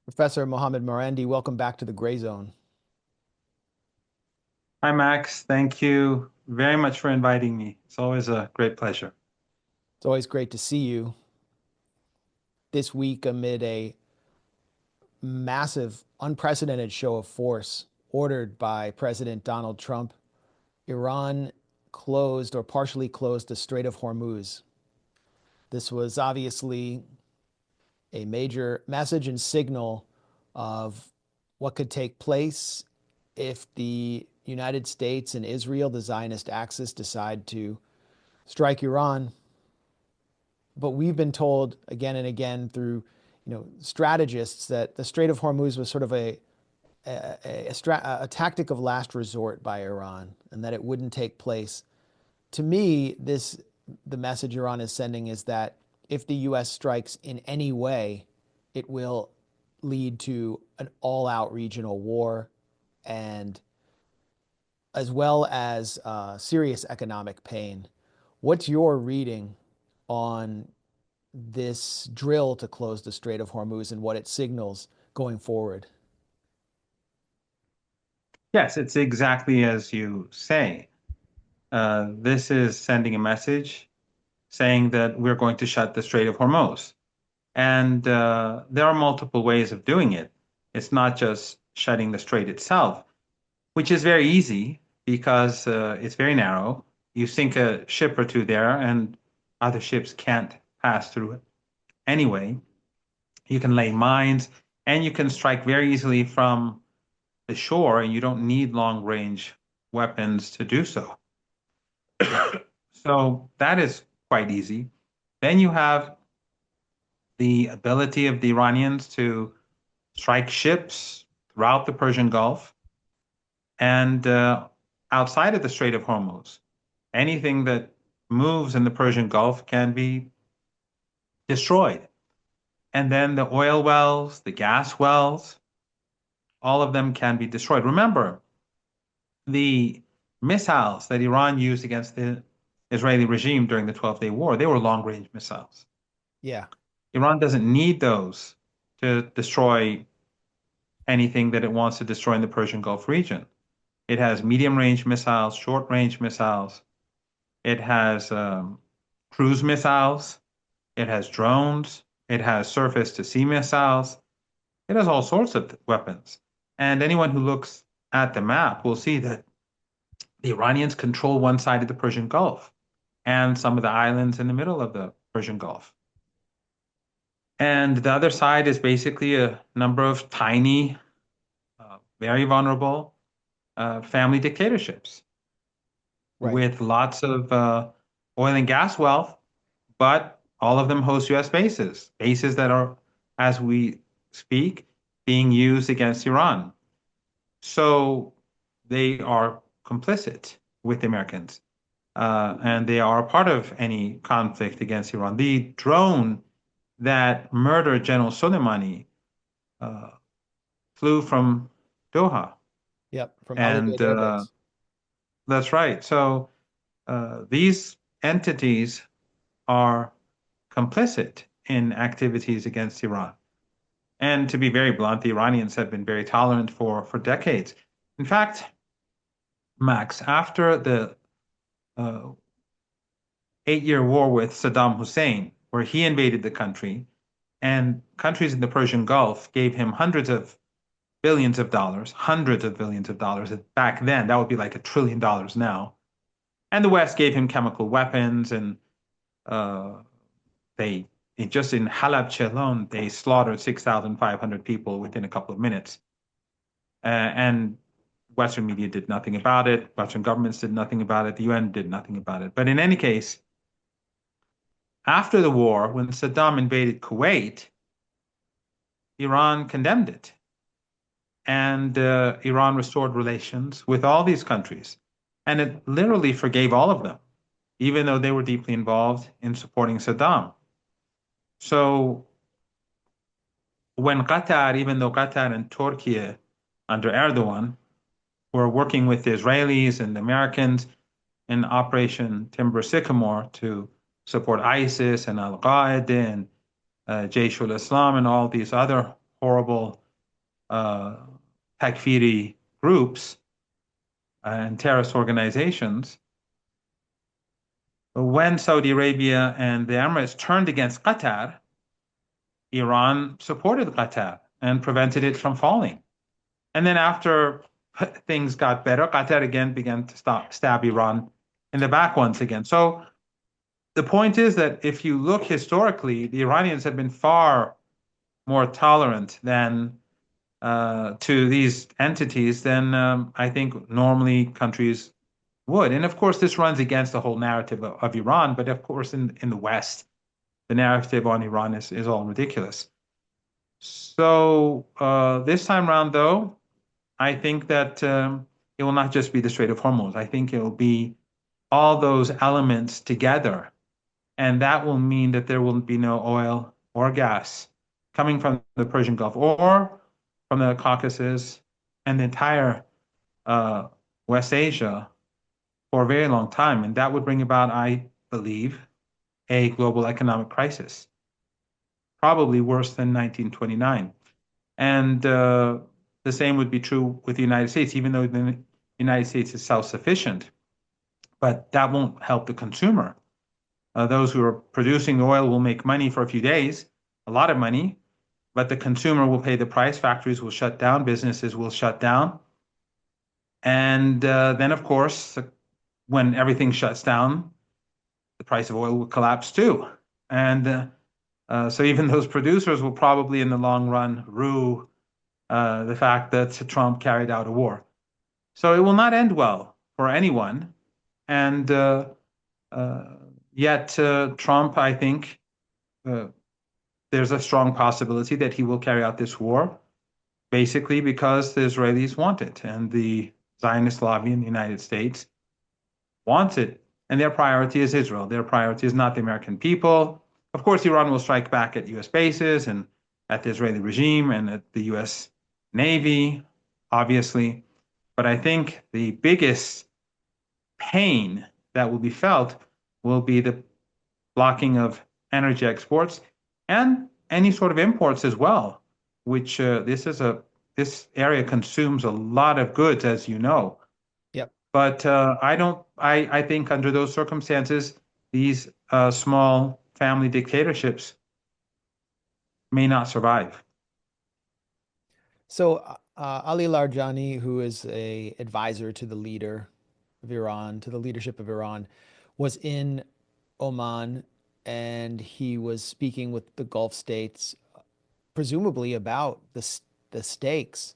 Professor Mohammad Marandi, welcome back to the Grayzone. Hi, Max. Thank you very much for inviting me. It's always a great pleasure. It's always great to see you this week amid a massive, unprecedented show of force ordered by President Donald Trump. Iran closed or partially closed the Strait of Hormuz. This was obviously a major message and signal of what could take place if the United States and Israel, the Zionist axis, decide to strike Iran. But we've been told again and again through, strategists that the Strait of Hormuz was sort of a tactic of last resort by Iran, and that it wouldn't take place. To me, the message Iran is sending is that if the U.S. strikes in any way, it will lead to an all-out regional war, and as well as serious economic pain. What's your reading on this drill to close the Strait of Hormuz and what it signals going forward? Yes, it's exactly as you say. This is sending a message saying that we're going to shut the Strait of Hormuz. And there are multiple ways of doing it. It's not just shutting the strait itself, which is very easy because it's very narrow. You sink a ship or two there, and other ships can't pass through it. Anyway, you can lay mines and you can strike very easily from the shore, and you don't need long range weapons to do so. So that is quite easy. Then you have the ability of the Iranians to strike ships throughout the Persian Gulf and outside of the Strait of Hormuz. Anything that moves in the Persian Gulf can be destroyed. And then the oil wells, the gas wells, all of them can be destroyed. Remember, the missiles that Iran used against the Israeli regime during the 12-day war, they were long-range missiles. Yeah. Iran doesn't need those to destroy anything that it wants to destroy in the Persian Gulf region. It has medium-range missiles, short-range missiles. It has cruise missiles. It has drones. It has surface-to-sea missiles. It has all sorts of weapons. And anyone who looks at the map will see that the Iranians control one side of the Persian Gulf and some of the islands in the middle of the Persian Gulf. And the other side is basically a number of tiny, very vulnerable family dictatorships Right. with lots of oil and gas wealth, but all of them host US bases, bases that are, as we speak, being used against Iran. So they are complicit with the Americans, and they are a part of any conflict against Iran. The drone that murdered General Soleimani uh, flew from Doha, Yep. From Al and Udeid Air Base. that's right. So these entities are complicit in activities against Iran. And to be very blunt, the Iranians have been very tolerant for decades. In fact, Max, after the uh, 8-year war with Saddam Hussein, where he invaded the country, and countries in the Persian Gulf gave him hundreds of billions of dollars. Back then, that would be like $1 trillion now. And the West gave him chemical weapons, and uh, they just in Halabja alone, they slaughtered 6,500 people within a couple of minutes. And Western media did nothing about it. Western governments did nothing about it. The UN did nothing about it. But in any case, after the war, when Saddam invaded Kuwait, Iran condemned it. And Iran restored relations with all these countries. And it literally forgave all of them, even though they were deeply involved in supporting Saddam. So when Qatar, even though Qatar and Turkey under Erdogan were working with the Israelis and the Americans in Operation Timber Sycamore to support ISIS and Al Qaeda and Jaish al Islam and all these other horrible uh, Takfiri groups and terrorist organizations, when Saudi Arabia and the Emirates turned against Qatar, Iran supported Qatar and prevented it from falling. And then after things got better, Qatar again began to stab Iran in the back once again. So the point is that if you look historically, the Iranians have been far more tolerant than to these entities than I think normally countries would. And of course, this runs against the whole narrative of Iran. But of course, in the West, the narrative on Iran is all ridiculous. So this time around, though, I think that it will not just be the Strait of Hormuz. I think it will be all those elements together. And that will mean that there will be no oil or gas coming from the Persian Gulf or from the Caucasus and the entire uh, West Asia for a very long time. And that would bring about, I believe, a global economic crisis, probably worse than 1929. And the same would be true with the United States, even though the United States is self-sufficient, but that won't help the consumer. Those who are producing the oil will make money for a few days, a lot of money, but the consumer will pay the price. Factories will shut down, businesses will shut down. And then, of course, when everything shuts down, the price of oil will collapse too. And so even those producers will probably, in the long run, rue the fact that Trump carried out a war. So it will not end well for anyone. And uh, yet, Trump, I think, uh, there's a strong possibility that he will carry out this war, basically because the Israelis want it and the Zionist lobby in the United States wants it. And their priority is Israel. Their priority is not the American people. Of course, Iran will strike back at US bases and at the Israeli regime and at the US Navy, obviously. But I think the biggest pain that will be felt will be the blocking of energy exports and any sort of imports as well, which this area consumes a lot of goods, as you know. Yep. But I don't. I think under those circumstances, these small family dictatorships may not survive. So Ali Larjani, who is a advisor to the leader of Iran, to the leadership of Iran, was in Oman and he was speaking with the Gulf states, presumably about the stakes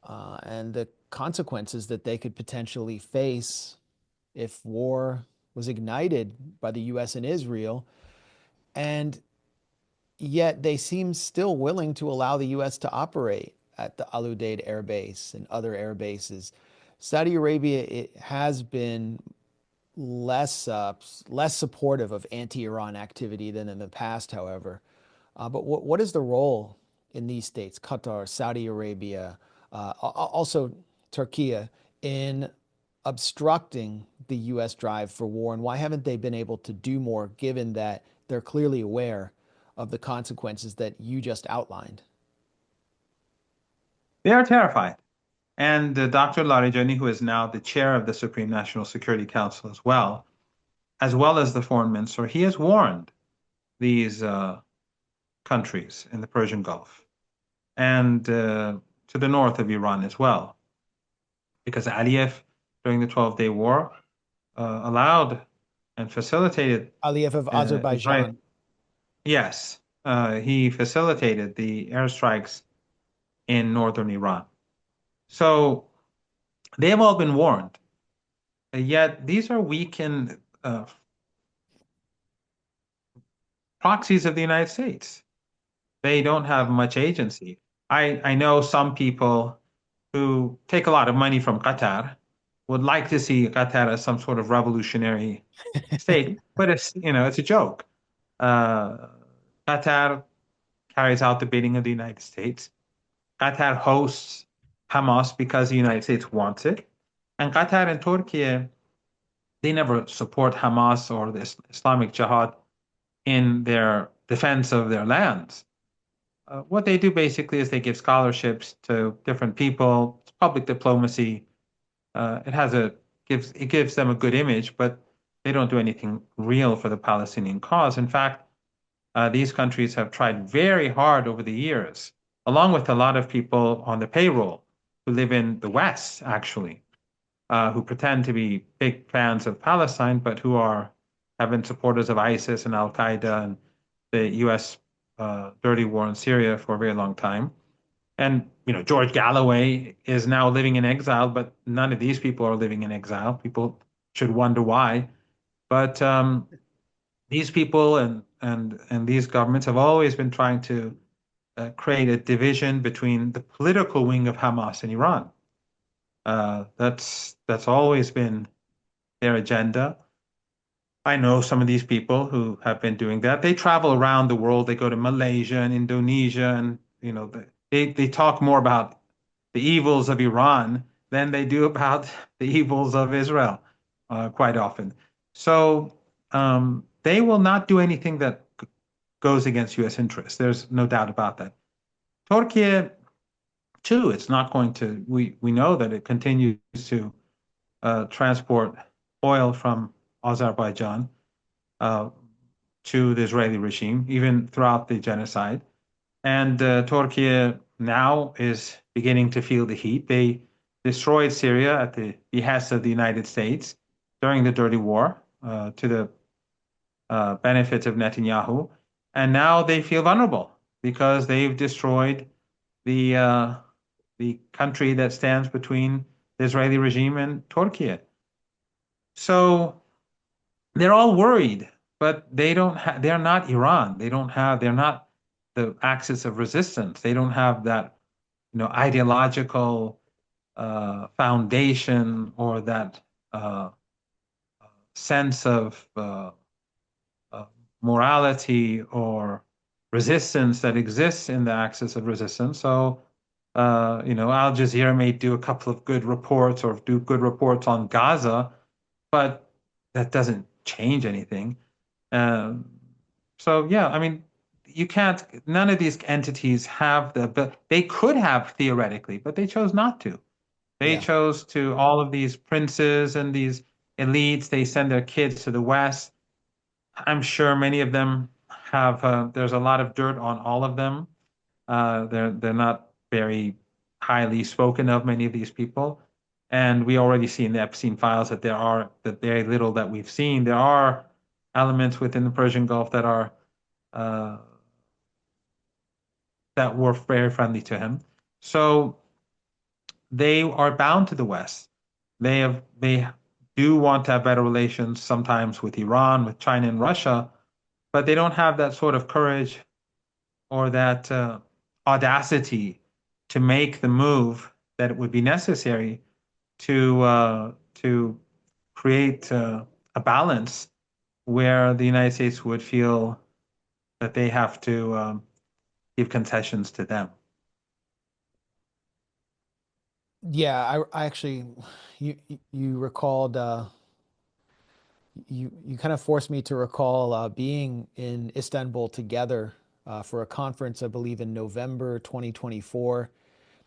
and the consequences that they could potentially face if war was ignited by the U.S. and Israel. And yet they seem still willing to allow the U.S. to operate at the Al Udeid Air Base and other air bases. Saudi Arabia, it has been less supportive of anti-Iran activity than in the past, however. But what is the role in these states, Qatar, Saudi Arabia, also Turkey, in obstructing the U.S. drive for war? And why haven't they been able to do more, given that they're clearly aware of the consequences that you just outlined? They are terrified. And Dr. Larijani, who is now the chair of the Supreme National Security Council as well as the foreign minister, he has warned these countries in the Persian Gulf and to the north of Iran as well, because Aliyev, during the 12-day war, allowed and facilitated Aliyev of Israel. Azerbaijan. Yes, he facilitated the airstrikes in northern Iran. So they have all been warned. Yet these are weakened proxies of the United States. They don't have much agency. I know some people who take a lot of money from Qatar would like to see Qatar as some sort of revolutionary state, but it's a joke. Uh, Qatar carries out the bidding of the United States. Qatar hosts Hamas because the United States wants it. And Qatar and Turkey, they never support Hamas or the Islamic Jihad in their defense of their lands. what they do basically is they give scholarships to different people. It's public diplomacy. It has a it gives them a good image, but they don't do anything real for the Palestinian cause. In fact, these countries have tried very hard over the years, along with a lot of people on the payroll who live in the West, actually, who pretend to be big fans of Palestine, but who have been supporters of ISIS and Al Qaeda and the U.S. Dirty war in Syria for a very long time. And George Galloway is now living in exile, but none of these people are living in exile. People should wonder why. But these people and these governments have always been trying to create a division between the political wing of Hamas and Iran. That's always been their agenda. I know some of these people who have been doing that. They travel around the world. They go to Malaysia and Indonesia, and they talk more about the evils of Iran than they do about the evils of Israel, quite often. So they will not do anything that goes against U.S. interests. There's no doubt about that. Turkey, too, it's not going to. We know that it continues to transport oil from Azerbaijan uh, to the Israeli regime, even throughout the genocide. And Turkey now is beginning to feel the heat. They destroyed Syria at the behest of the United States during the Dirty War to the benefit of Netanyahu. And now they feel vulnerable because they've destroyed the country that stands between the Israeli regime and Turkey. So they're all worried, but they're not Iran. They're not the axis of resistance. They don't have that, ideological foundation or that uh, sense of uh, morality or resistance that exists in the axis of resistance. So, Al Jazeera may do a couple of good reports or do good reports on Gaza, but that doesn't change anything. Um, so yeah, I mean, you can't, none of these entities have but they could have theoretically, but they chose not to. They Yeah. chose to, all of these princes and these elites, they send their kids to the West. I'm sure many of them have, there's a lot of dirt on all of them. They're not very highly spoken of, many of these people. And we already see in the Epstein files that that very little that we've seen, there are elements within the Persian Gulf uh, that were very friendly to him. So they are bound to the West. They do want to have better relations sometimes with Iran, with China and Russia, but they don't have that sort of courage or that audacity to make the move that would be necessary to create a balance where the United States would feel that they have to give concessions to them. Yeah, I actually, you recalled, you kind of forced me to recall being in Istanbul together for a conference, I believe in November 2024.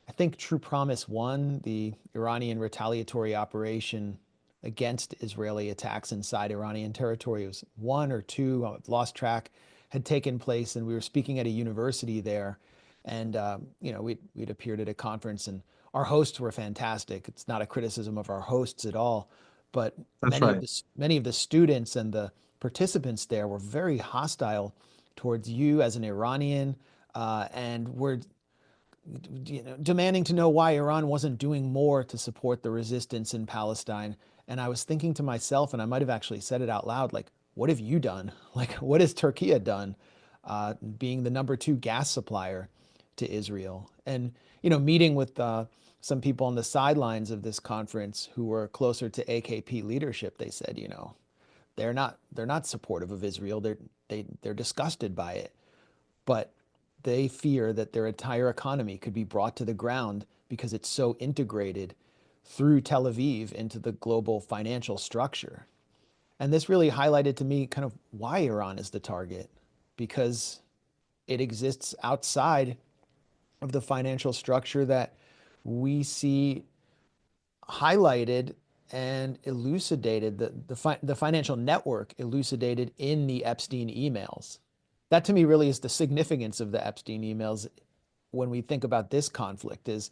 I think True Promise 1, the Iranian retaliatory operation against Israeli attacks inside Iranian territory, it was one or two, I've lost track, had taken place, and we were speaking at a university there, and we'd appeared at a conference, and our hosts were fantastic. It's not a criticism of our hosts at all, but That's right. many of the students and the participants there were very hostile towards you as an Iranian, and were demanding to know why Iran wasn't doing more to support the resistance in Palestine. And I was thinking to myself, and I might have actually said it out loud, like, what have you done? Like, what has Turkey done, being the number two gas supplier to Israel? And, meeting with some people on the sidelines of this conference who were closer to AKP leadership, they said, they're not supportive of Israel. They're disgusted by it, but they fear that their entire economy could be brought to the ground because it's so integrated through Tel Aviv into the global financial structure. And this really highlighted to me kind of why Iran is the target, because it exists outside of the financial structure that we see highlighted and elucidated, the financial network elucidated in the Epstein emails. That to me really is the significance of the Epstein emails when we think about this conflict is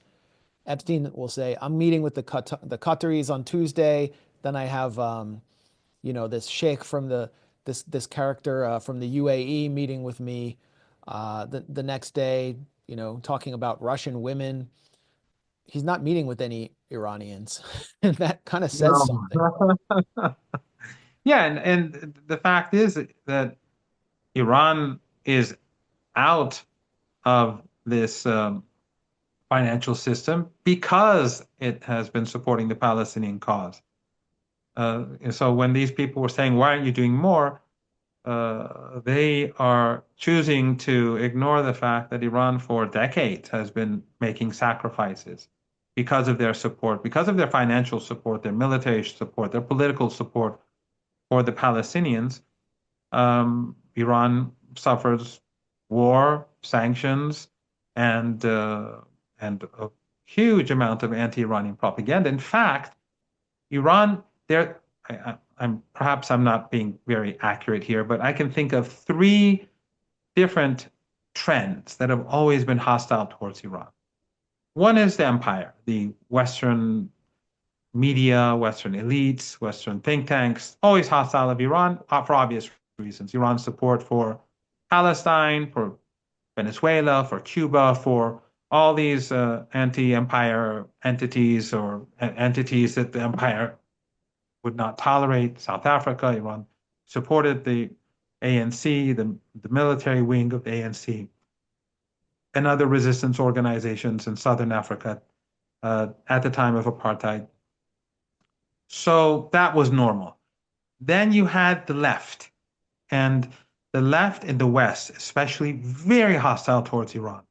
Epstein will say, I'm meeting with the Qataris on Tuesday. Then I have, this sheikh from this character from the UAE meeting with me the next day, talking about Russian women. He's not meeting with any Iranians. And that kind of says No. something. Yeah, and the fact is that Iran is out of this financial system because it has been supporting the Palestinian cause. And so when these people were saying, why aren't you doing more? They are choosing to ignore the fact that Iran for decades has been making sacrifices because of their support, because of their financial support, their military support, their political support for the Palestinians. Iran suffers war, sanctions, and a huge amount of anti-Iranian propaganda. In fact, Iran, I'm not being very accurate here, but I can think of three different trends that have always been hostile towards Iran. One is the empire, the Western media, Western elites, Western think tanks, always hostile of Iran for obvious reasons. Iran's support for Palestine, for Venezuela, for Cuba, for all these anti-empire entities or entities that the empire would not tolerate. South Africa, Iran supported the ANC, the military wing of the ANC, and other resistance organizations in Southern Africa at the time of apartheid. So that was normal. Then you had the left, and the left in the West, especially, very hostile towards Iran.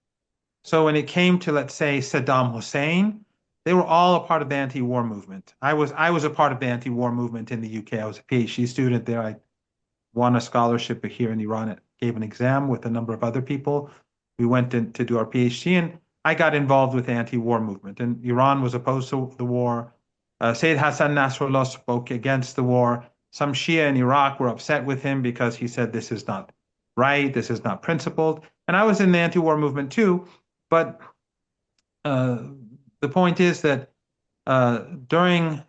So when it came to, let's say, Saddam Hussein, they were all a part of the anti-war movement. I was a part of the anti-war movement in the UK. I was a PhD student there. I won a scholarship here in Iran. I gave an exam with a number of other people. We went in to do our PhD, and I got involved with the anti-war movement. And Iran was opposed to the war. Sayyid Hassan Nasrallah spoke against the war. Some Shia in Iraq were upset with him because he said this is not right, this is not principled. And I was in the anti-war movement too, but the point is that during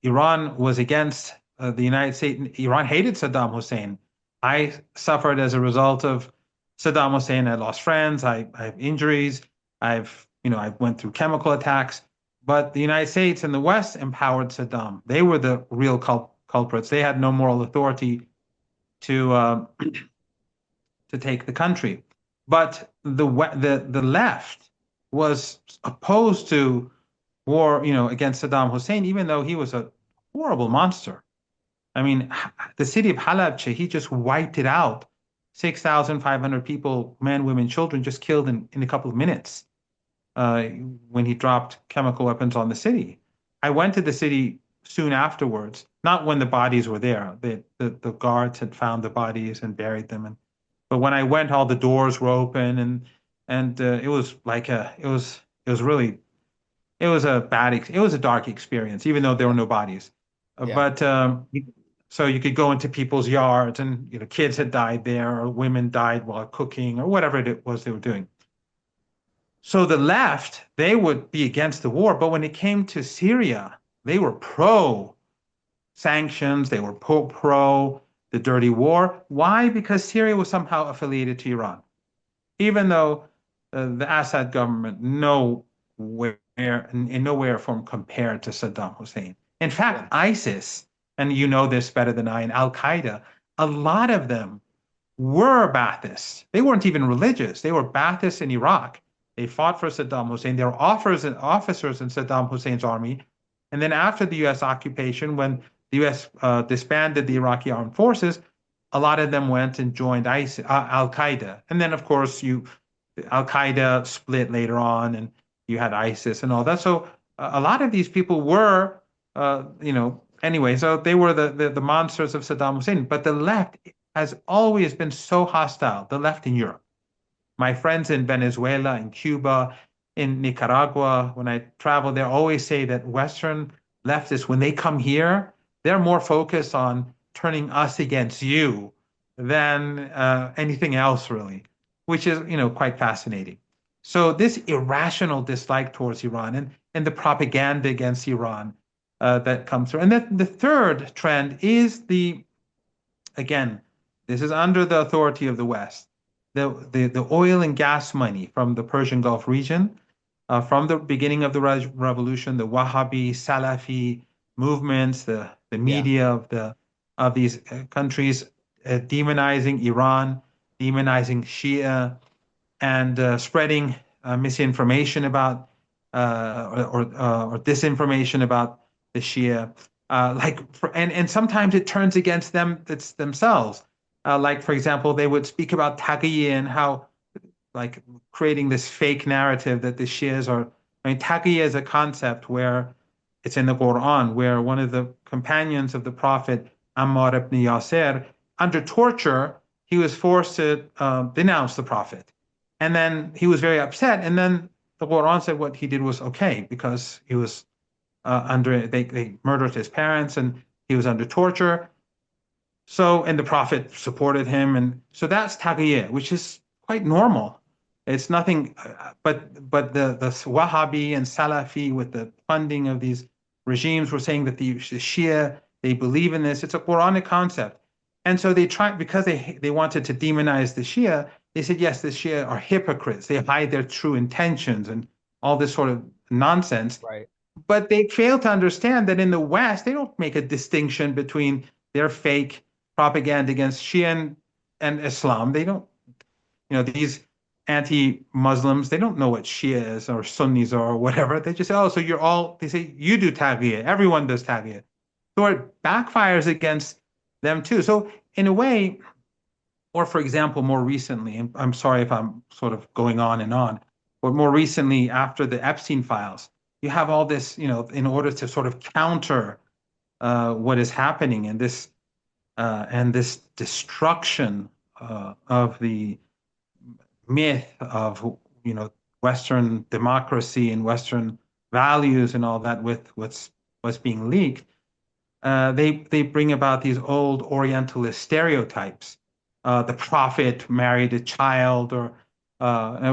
Iran was against the United States. Iran hated Saddam Hussein. I suffered as a result of Saddam Hussein. I lost friends. I have injuries. I went through chemical attacks. But the United States and the West empowered Saddam. They were the real culprits. They had no moral authority to to take the country. But the left was opposed to war, against Saddam Hussein, even though he was a horrible monster. I mean, the city of Halabja, he just wiped it out. 6,500 people, men, women, children, just killed in a couple of minutes when he dropped chemical weapons on the city. I went to the city soon afterwards, not when the bodies were there. The guards had found the bodies and buried them. But when I went, all the doors were open, and it was like it was a dark experience, even though there were no bodies. Yeah. But so you could go into people's yards, and kids had died there, or women died while cooking, or whatever it was they were doing. So the left, they would be against the war, but when it came to Syria, they were pro sanctions, they were pro the dirty war. Why? Because Syria was somehow affiliated to Iran, even though the Assad government nowhere in no way or form compared to Saddam Hussein. In fact, Yeah. ISIS, and you know this better than I, and Al Qaeda, a lot of them were Baathists. They weren't even religious. They were Baathists in Iraq. They fought for Saddam Hussein. They were officers in Saddam Hussein's army. And then after the U.S. occupation, when the U.S. Disbanded the Iraqi armed forces, a lot of them went and joined ISIS, Al Qaeda. And then, of course, Al Qaeda split later on, and you had ISIS and all that. So a lot of these people were, anyway. So they were the monsters of Saddam Hussein. But the left, has always been so hostile, the left in Europe. My friends in Venezuela, in Cuba, in Nicaragua, when I travel, they always say that Western leftists, when they come here, they're more focused on turning us against you than anything else, really, which is, quite fascinating. So this irrational dislike towards Iran and the propaganda against Iran that comes through. And then the third trend is again, this is under the authority of the West, the oil and gas money from the Persian Gulf region, from the beginning of the revolution, the Wahhabi, Salafi movements, the Yeah. media of these countries demonizing Iran, demonizing Shia, and spreading misinformation about or disinformation about the Shia. And sometimes it turns against them themselves. Like for example, they would speak about Taqiyya and how like creating this fake narrative that the Shias are. I mean, Taqiyya is a concept where it's in the Quran, where one of the companions of the Prophet, Ammar ibn Yasir, under torture, he was forced to denounce the Prophet. And then he was very upset. And then the Quran said what he did was okay because he was they murdered his parents and he was under torture. So, and the Prophet supported him. And so that's Taqiyya, which is quite normal. It's nothing, but the Wahhabi and Salafi with the funding of these regimes were saying that the Shia, they believe in this. It's a Quranic concept. And so they tried, because they wanted to demonize the Shia, they said, yes, the Shia are hypocrites. They hide their true intentions and all this sort of nonsense. Right. But they fail to understand that in the West, they don't make a distinction between their fake propaganda against Shia and Islam. They don't, these anti-Muslims, they don't know what Shia is or Sunnis are or whatever. They just say, oh, so they say, you do Taqiyya. Everyone does Taqiyya. So it backfires against them too. So in a way, or for example, more recently, and I'm sorry if I'm sort of going on and on, but more recently, after the Epstein files, you have all this, in order to sort of counter what is happening and this destruction of the myth of Western democracy and Western values and all that with what's being leaked. They bring about these old Orientalist stereotypes. The prophet married a child, or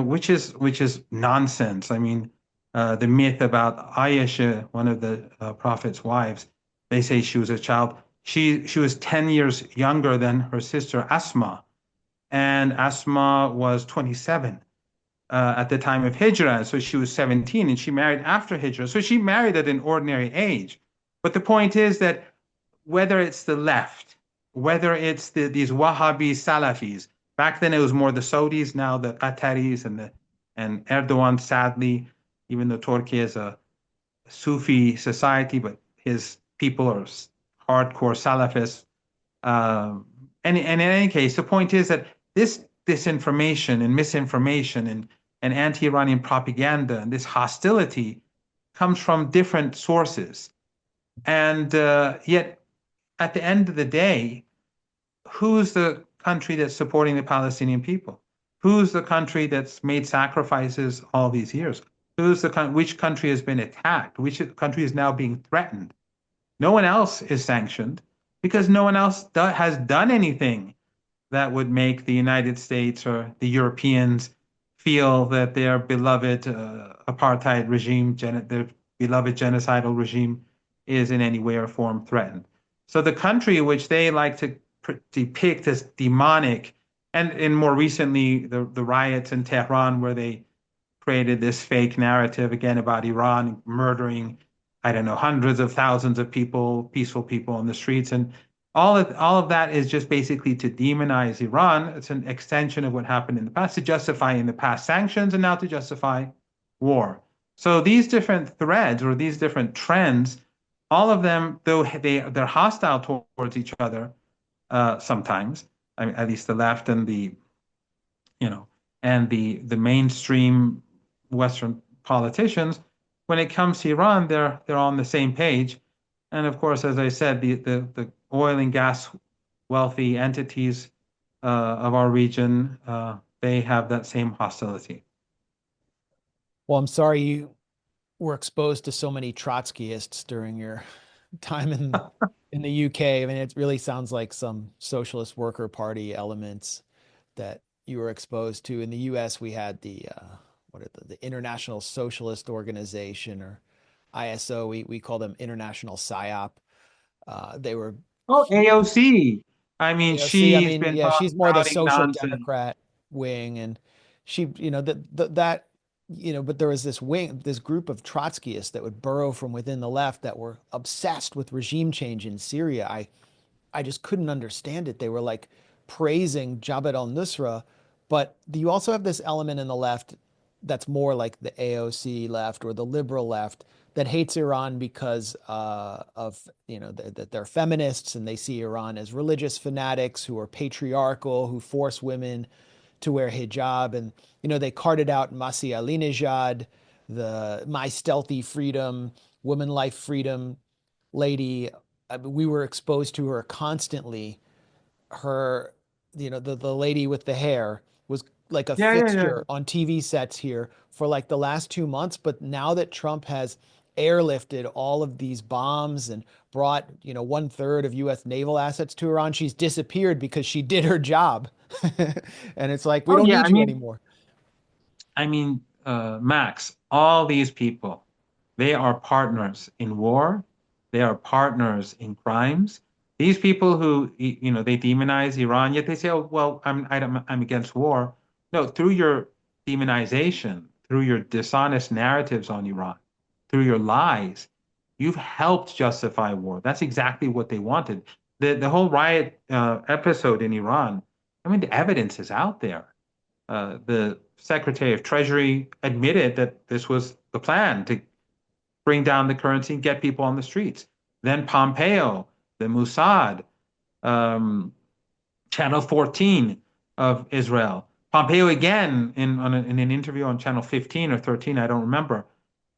which is nonsense. I mean, the myth about Aisha, one of the prophet's wives, they say she was a child. She was 10 years younger than her sister Asma, and Asma was 27 at the time of Hijrah. So she was 17 and she married after Hijrah. So she married at an ordinary age. But the point is that whether it's the left, whether it's these Wahhabi Salafis, back then it was more the Saudis, now the Qataris and Erdogan, sadly, even though Turkey is a Sufi society, but his people are hardcore Salafists. And in any case, the point is that this disinformation and misinformation and anti-Iranian propaganda and this hostility comes from different sources. And yet, at the end of the day, who's the country that's supporting the Palestinian people? Who's the country that's made sacrifices all these years? Which country has been attacked? Which country is now being threatened? No one else is sanctioned because no one else has done anything that would make the United States or the Europeans feel that their beloved apartheid regime, their beloved genocidal regime, is in any way or form threatened. So the country which they like to depict as demonic, and in more recently the riots in Tehran, where they created this fake narrative again about Iran murdering, I don't know, hundreds of thousands of people, peaceful people on the streets, and all of that is just basically to demonize Iran. It's an extension of what happened in the past, to justify in the past sanctions and now to justify war. So these different threads or these different trends, all of them, though they're hostile towards each other sometimes. I mean, at least the left and you know the mainstream Western politicians, when it comes to Iran, they're on the same page. And of course, as I said, the oil and gas wealthy entities of our region, they have that same hostility. Well, I'm sorry you were exposed to so many Trotskyists during your time in the UK. I mean, it really sounds like some Socialist Worker Party elements that you were exposed to. In the US, we had the what are the International Socialist Organization, or ISO. We call them International PSYOP. They were Oh, AOC. I mean, AOC. I she's mean, been yeah, she's more the spouting social nonsense. democrat wing, and she, that, but there was this wing, this group of Trotskyists that would burrow from within the left that were obsessed with regime change in Syria. I just couldn't understand it. They were like praising Jabhat al-Nusra, but you also have this element in the left that's more like the AOC left or the liberal left that hates Iran because of, that they're feminists and they see Iran as religious fanatics who are patriarchal, who force women to wear hijab. And, they carted out Masih Alinejad, the My Stealthy Freedom, Woman Life Freedom lady. I mean, we were exposed to her constantly. Her, the lady with the hair was like a Yeah, yeah, yeah. fixture on TV sets here for like the last 2 months. But now that Trump has airlifted all of these bombs and brought, 1/3 of US naval assets to Iran, she's disappeared because she did her job. And it's like, we Oh, don't yeah. need you anymore. Max, all these people, they are partners in war. They are partners in crimes. These people who, they demonize Iran, yet they say, "Oh, well, I'm against war." No, through your demonization, through your dishonest narratives on Iran, through your lies, you've helped justify war. That's exactly what they wanted. The whole riot episode in Iran, I mean, the evidence is out there. The Secretary of Treasury admitted that this was the plan to bring down the currency and get people on the streets. Then Pompeo, the Mossad, um, Channel 14 of Israel. Pompeo again in an interview on Channel 15 or 13, I don't remember.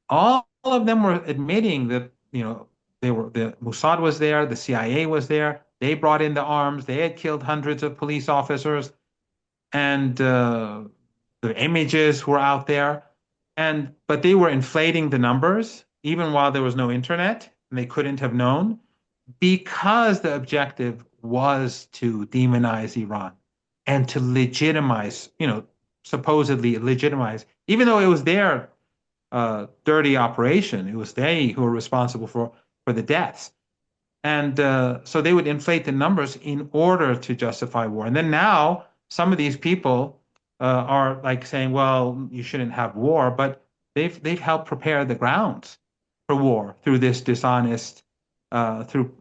All of them were admitting that, the Mossad was there, the CIA was there. They brought in the arms. They had killed hundreds of police officers, and the images were out there, and but they were inflating the numbers even while there was no internet, and they couldn't have known because the objective was to demonize Iran and to legitimize, supposedly legitimize, even though it was their dirty operation. It was they who were responsible for the deaths. And so they would inflate the numbers in order to justify war. And then now some of these people are like saying, well, you shouldn't have war, but they've helped prepare the grounds for war through this dishonest, through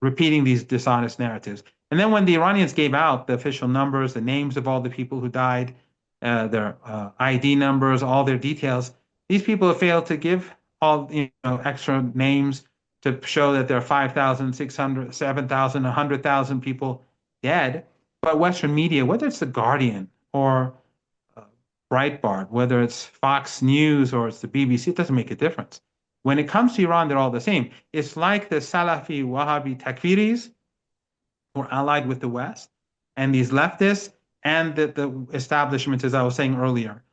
repeating these dishonest narratives. And then when the Iranians gave out the official numbers, the names of all the people who died, their ID numbers, all their details, these people have failed to give all extra names to show that there are 5,000, 600, 7,000, 100,000 people dead. But Western media, whether it's The Guardian or uh, Breitbart, whether it's Fox News or it's the BBC, it doesn't make a difference. When it comes to Iran, they're all the same. It's like the Salafi Wahhabi Takfiris who are allied with the West, and these leftists and the establishment, as I was saying earlier.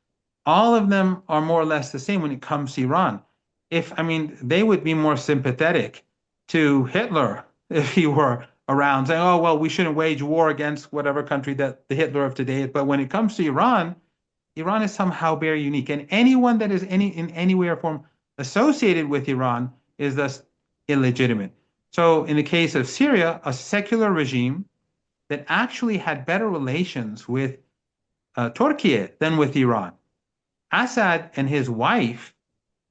All of them are more or less the same when it comes to Iran. I mean, they would be more sympathetic to Hitler if he were around, saying, oh, well, we shouldn't wage war against whatever country that the Hitler of today is. But when it comes to Iran, Iran is somehow very unique. And anyone that is in any way or form associated with Iran is thus illegitimate. So in the case of Syria, a secular regime that actually had better relations with Turkey than with Iran. Assad and his wife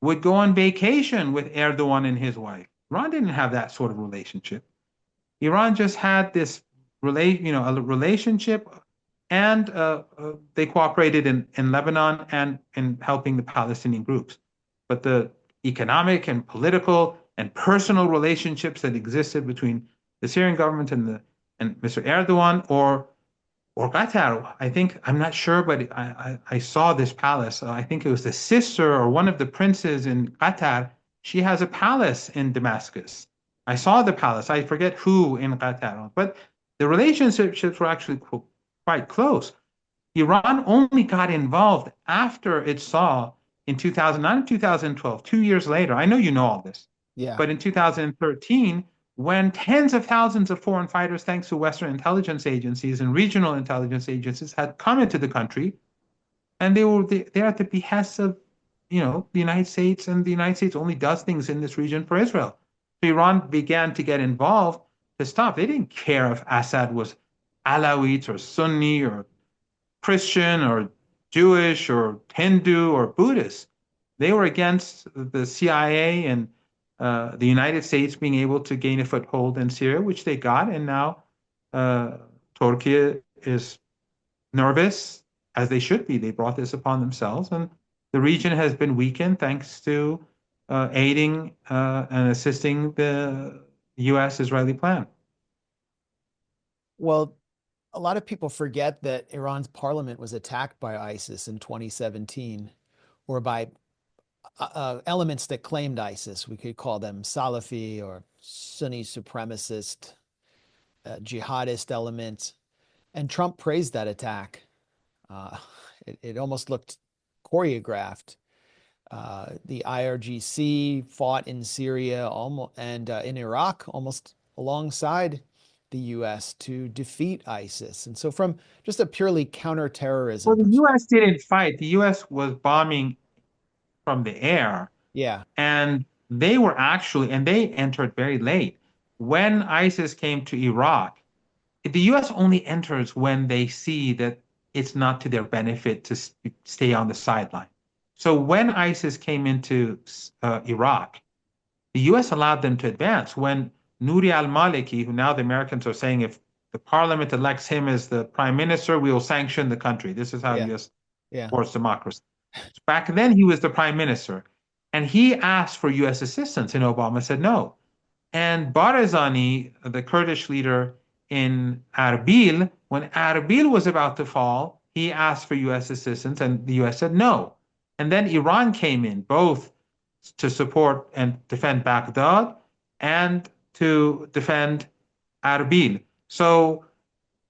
would go on vacation with Erdogan and his wife. Iran didn't have that sort of relationship. Iran just had this a relationship, and they cooperated in Lebanon and in helping the Palestinian groups. But the economic and political and personal relationships that existed between the Syrian government and Mr. Erdogan or Qatar, I think, I'm not sure, but I saw this palace. I think it was the sister or one of the princes in Qatar. She has a palace in Damascus. I saw the palace. I forget who in Qatar, but The relationships were actually quite close. Iran only got involved after it saw in 2009 and 2012, 2 years later. I know you know all this, Yeah. but in 2013, when tens of thousands of foreign fighters, thanks to Western intelligence agencies and regional intelligence agencies, had come into the country, and they were there at the behest of, the United States, and the United States only does things in this region for Israel. So Iran began to get involved to stop. They didn't care if Assad was Alawite or Sunni or Christian or Jewish or Hindu or Buddhist. They were against the CIA and the United States being able to gain a foothold in Syria, which they got. And now Turkey is nervous, as they should be. They brought this upon themselves. And the region has been weakened thanks to aiding and assisting the U.S.-Israeli plan. Well, a lot of people forget that Iran's parliament was attacked by ISIS in 2017, or by elements that claimed ISIS. We could call them Salafi or Sunni supremacist, jihadist elements. And Trump praised that attack. Uh, it almost looked choreographed. The IRGC fought in Syria almost, and in Iraq almost alongside the U.S. to defeat ISIS. And so, from just a purely Well, counterterrorism the perspective, U.S. didn't fight. The U.S. was bombing from the air. yeah, And they were actually, and they entered very late. When ISIS came to Iraq, the US only enters when they see that it's not to their benefit to stay on the sideline. So when ISIS came into Iraq, the US allowed them to advance. When Nouri al-Maliki, who now the Americans are saying if the parliament elects him as the prime minister, we will sanction the country. This is how yeah, US yeah, supports democracy. Back then, he was the prime minister, and he asked for U.S. assistance, and Obama said no. And Barzani, the Kurdish leader in Erbil, when Erbil was about to fall, he asked for U.S. assistance, and the U.S. said no. And then Iran came in, both to support and defend Baghdad and to defend Erbil. So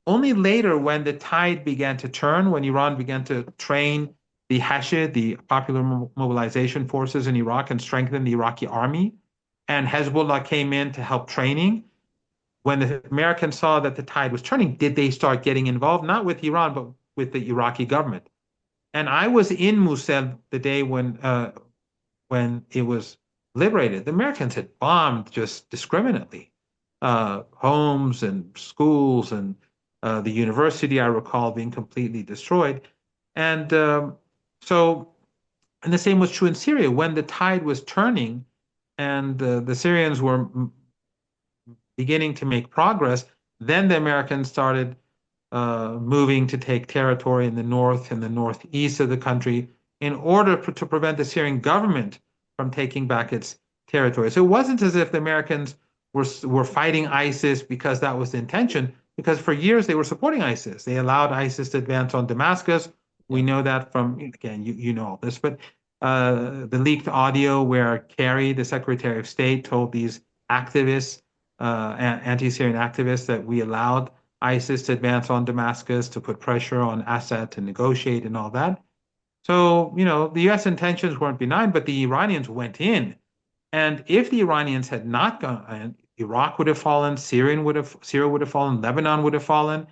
only later, when the tide began to turn, when Iran began to train the Hashid, the Popular Mobilization Forces in Iraq, and strengthen the Iraqi army, and Hezbollah came in to help training, when the Americans saw that the tide was turning, did they start getting involved? Not with Iran, but with the Iraqi government. And I was in Mosul the day when it was liberated. The Americans had bombed just discriminately homes and schools and the university, I recall, being completely destroyed. And so, and the same was true in Syria. When the tide was turning and the Syrians were beginning to make progress, then the Americans started moving to take territory in the north and the northeast of the country in order to prevent the Syrian government from taking back its territory. So it wasn't as if the Americans were fighting ISIS because that was the intention, because for years they were supporting ISIS. They allowed ISIS to advance on Damascus. We yeah, know that from, again, you know all this, but the leaked audio where Kerry, the Secretary of State, told these activists, anti-Syrian activists, that we allowed ISIS to advance on Damascus to put pressure on Assad to negotiate and all that. So, the US intentions weren't benign, but the Iranians went in. And if the Iranians had not gone, Iraq would have fallen, Syria would have fallen, Lebanon would have fallen,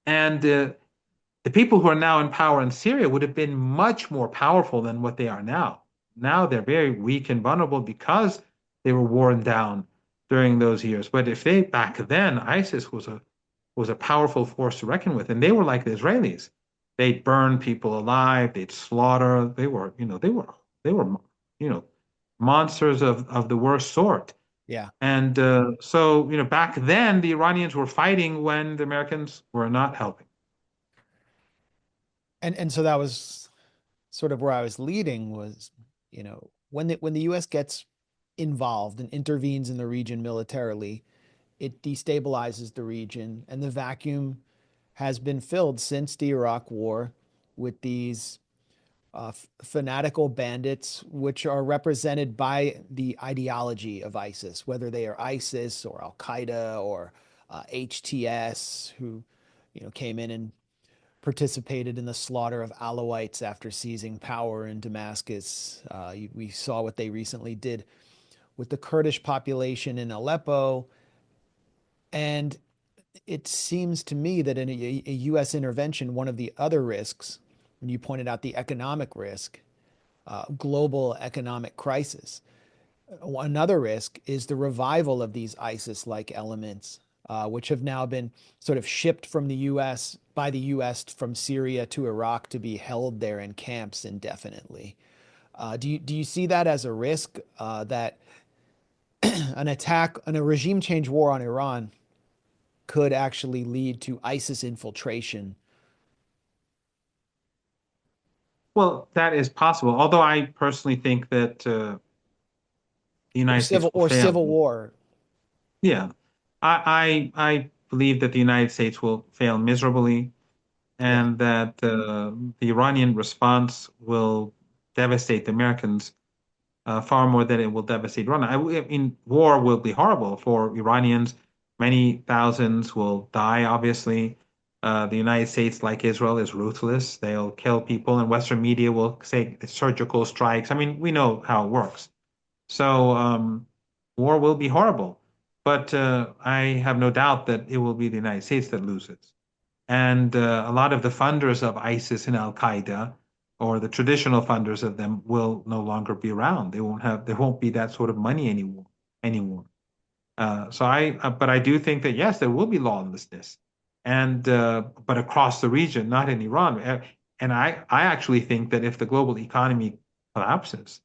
and the people who are now in power in Syria would have been much more powerful than what they are now. Now they're very weak and vulnerable because they were worn down during those years. But if they back then, ISIS was a powerful force to reckon with, and they were like the Israelis. They'd burn people alive, they'd slaughter. They were monsters of the worst sort. yeah. And so, back then the Iranians were fighting when the Americans were not helping. And so that was sort of where I was leading was, when the U.S. gets involved and intervenes in the region militarily, it destabilizes the region, and the vacuum has been filled since the Iraq War with these fanatical bandits, which are represented by the ideology of ISIS, whether they are ISIS or Al Qaeda or HTS, who, came in and participated in the slaughter of Alawites after seizing power in Damascus. We saw what they recently did with the Kurdish population in Aleppo. And it seems to me that in a U.S. intervention, one of the other risks, when you pointed out the economic risk, global economic crisis, another risk is the revival of these ISIS-like elements, which have now been sort of shipped from the U.S. by the U.S. from Syria to Iraq to be held there in camps indefinitely. Do you see that as a risk that an attack and a regime change war on Iran could actually lead to ISIS infiltration Well, that is possible. Although I personally think that the or United civil States will or fail. civil war? Yeah, I believe that the United States will fail miserably, Yeah, and that the Iranian response will devastate the Americans far more than it will devastate Iran. I mean, war will be horrible for Iranians. Many thousands will die, obviously. The United States, like Israel, is ruthless. They'll kill people, and Western media will say surgical strikes. I mean, we know how it works. So, war will be horrible. But I have no doubt that it will be the United States that loses. And a lot of the funders of ISIS and Al Qaeda, or the traditional funders of them, will no longer be around. There won't be that sort of money anymore. But I do think that yes, there will be lawlessness, and but across the region, not in Iran. And I actually think that if the global economy collapses,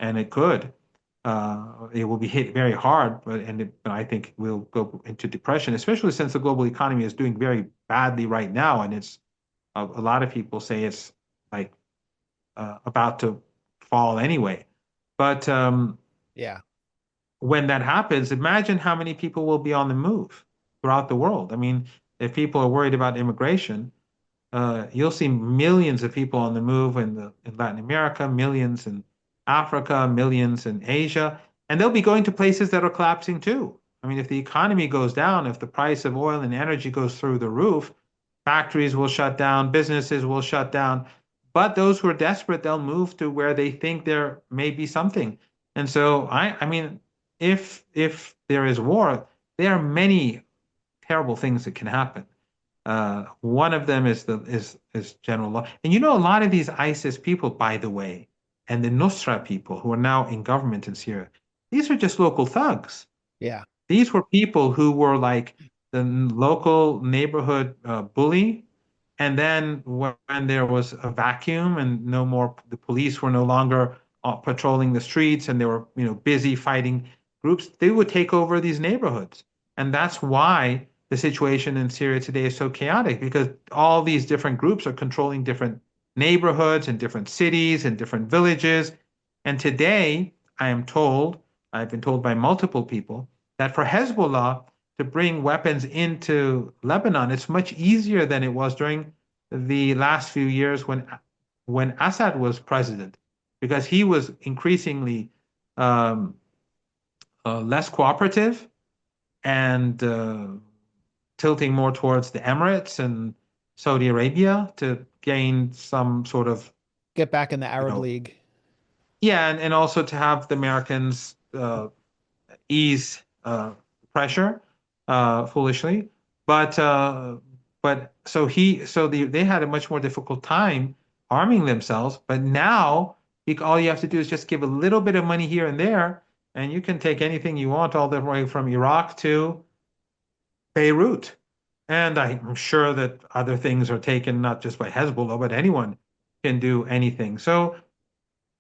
and it could, it will be hit very hard, but I think we'll go into depression, especially since the global economy is doing very badly right now, and it's a lot of people say it's like about to fall anyway. But yeah, when that happens, imagine how many people will be on the move throughout the world. I mean, if people are worried about immigration, you'll see millions of people on the move in Latin America, millions in Africa, millions in Asia, and they'll be going to places that are collapsing too. I mean, if the economy goes down, if the price of oil and energy goes through the roof, factories will shut down, businesses will shut down. But those who are desperate, they'll move to where they think there may be something. And so I mean, if there is war, there are many terrible things that can happen. One of them is general law. And you know, a lot of these ISIS people, by the way, and the Nusra people who are now in government in Syria, these are just local thugs. yeah. These were people who were like the local neighborhood bully. And then when there was a vacuum and no more, the police were no longer patrolling the streets and they were, busy fighting groups, they would take over these neighborhoods. And that's why the situation in Syria today is so chaotic because all these different groups are controlling different neighborhoods and different cities and different villages. And today, I've been told by multiple people, that for Hezbollah to bring weapons into Lebanon, it's much easier than it was during the last few years when Assad was president, because he was increasingly um, less cooperative and tilting more towards the Emirates and Saudi Arabia to gain some sort of, Get back in the you Arab know, League. yeah, and also to have the Americans ease pressure foolishly. But they had a much more difficult time arming themselves. But now all you have to do is just give a little bit of money here and there, and you can take anything you want all the way from Iraq to Beirut. And I'm sure that other things are taken not just by Hezbollah, but anyone can do anything. So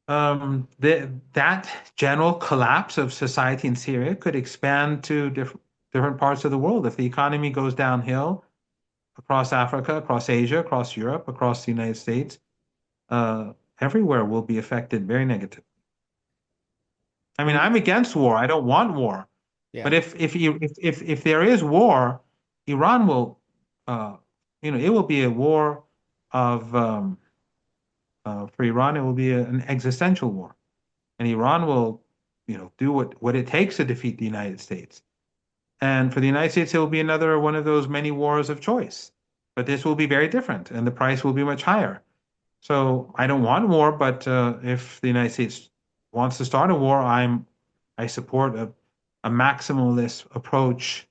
that general collapse of society in Syria could expand to different parts of the world. If the economy goes downhill across Africa, across Asia, across Europe, across the United States, uh, everywhere will be affected very negatively. I mean, Well, I'm against war. I don't want war. But yeah. if there is war, Iran will, uh, it will be a war of for Iran. It will be an existential war, and Iran will, do what it takes to defeat the United States. And for the United States, it will be another one of those many wars of choice. But this will be very different, and the price will be much higher. So I don't want war, but if the United States wants to start a war, I support a maximalist approach